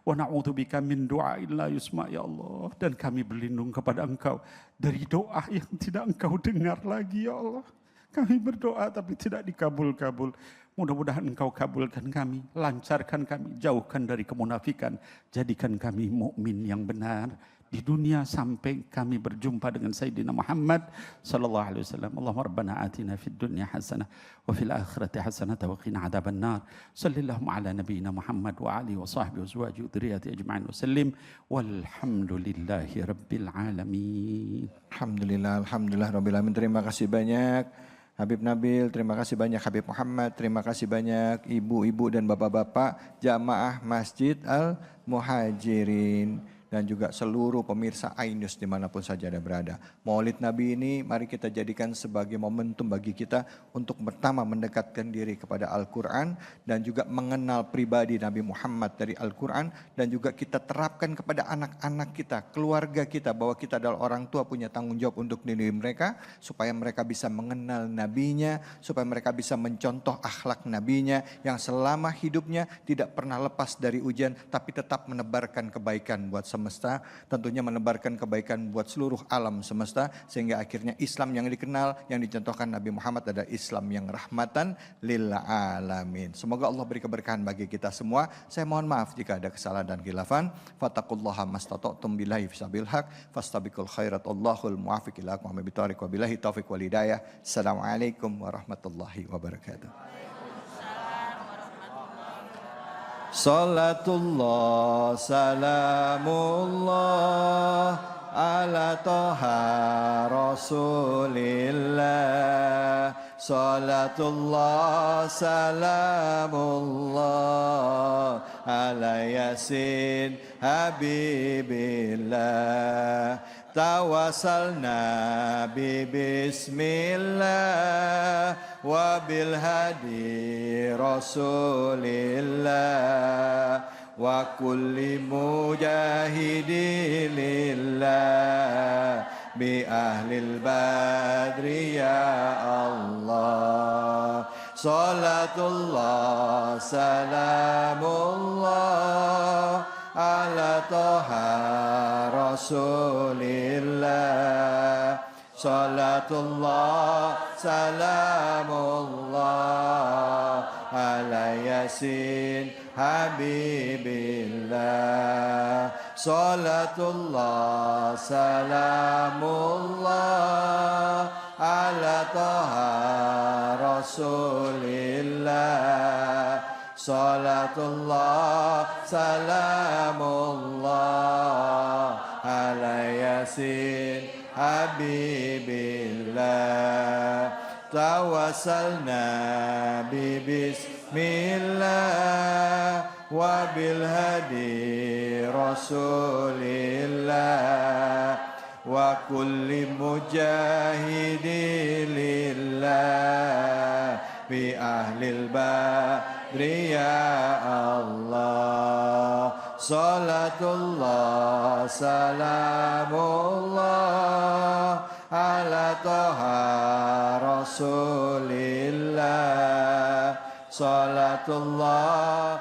Wa na'udzubika min du'ain la yusma ya Allah. Dan kami berlindung kepada Engkau dari doa yang tidak Engkau dengar lagi ya Allah. Kami berdoa tapi tidak dikabul-kabul. Mudah-mudahan Engkau kabulkan kami, lancarkan kami, jauhkan dari kemunafikan. Jadikan kami mukmin yang benar di dunia sampai kami berjumpa dengan Sayyidina Muhammad sallallahu alaihi wasallam. Allahumma rabbana atina fid dunya hasanah wa fil akhirati hasanah wa qina adzabannar. Sallallahu ala nabiyyina Muhammad wa alihi wa sahbihi wa azwajihi wa dzurriyyatihi ajma'in wa sallim. Walhamdulillahi rabbil alamin. Alhamdulillah rabbil alamin. Terima kasih banyak Habib Nabil, terima kasih banyak Habib Muhammad, terima kasih banyak ibu-ibu dan bapak-bapak jamaah Masjid Al-Muhajirin dan juga seluruh pemirsa Ainus dimanapun saja Anda berada. Maulid Nabi ini mari kita jadikan sebagai momentum bagi kita untuk pertama mendekatkan diri kepada Al-Quran dan juga mengenal pribadi Nabi Muhammad dari Al-Quran dan juga kita terapkan kepada anak-anak kita, keluarga kita bahwa kita adalah orang tua punya tanggung jawab untuk diri mereka supaya mereka bisa mengenal Nabinya, supaya mereka bisa mencontoh akhlak Nabinya yang selama hidupnya tidak pernah lepas dari ujian tapi tetap menebarkan kebaikan buat semua semesta, tentunya menebarkan kebaikan buat seluruh alam semesta, sehingga akhirnya Islam yang dikenal, yang dicontohkan Nabi Muhammad adalah Islam yang rahmatan lil alamin. Semoga Allah beri keberkahan bagi kita semua. Saya mohon maaf jika ada kesalahan dan khilafan. Fattaqullaha mastata'tum billahi fisabil haq, fastabiqul khairat, Allahul muwaffiq ila aqwamit thoriq, wa billahi taufiq wal hidayah. Assalamualaikum warahmatullahi wabarakatuh. Salatullah salamullah ala toha rasulillah. Salatullah salamullah ala yasin habibillah. Tawassalna bi bismillah wa bil hadi rasulillah wa kulli mujahidin lillah bi ahlil badri ya Allah. Salatullah salamullah ala toha rasulillah. Salatullah salamullah ala yasin habibillah. Salatullah salamullah ala toha rasulillah. Salatullah salamullah ala yasin habibillah. Tawassalna bi bismillah wa bil hadi rasulillah wa kulli mujahidin lillah bi ahlil badri ya Allah. Salatullah salamullah ala toha rasulillah. Salatullah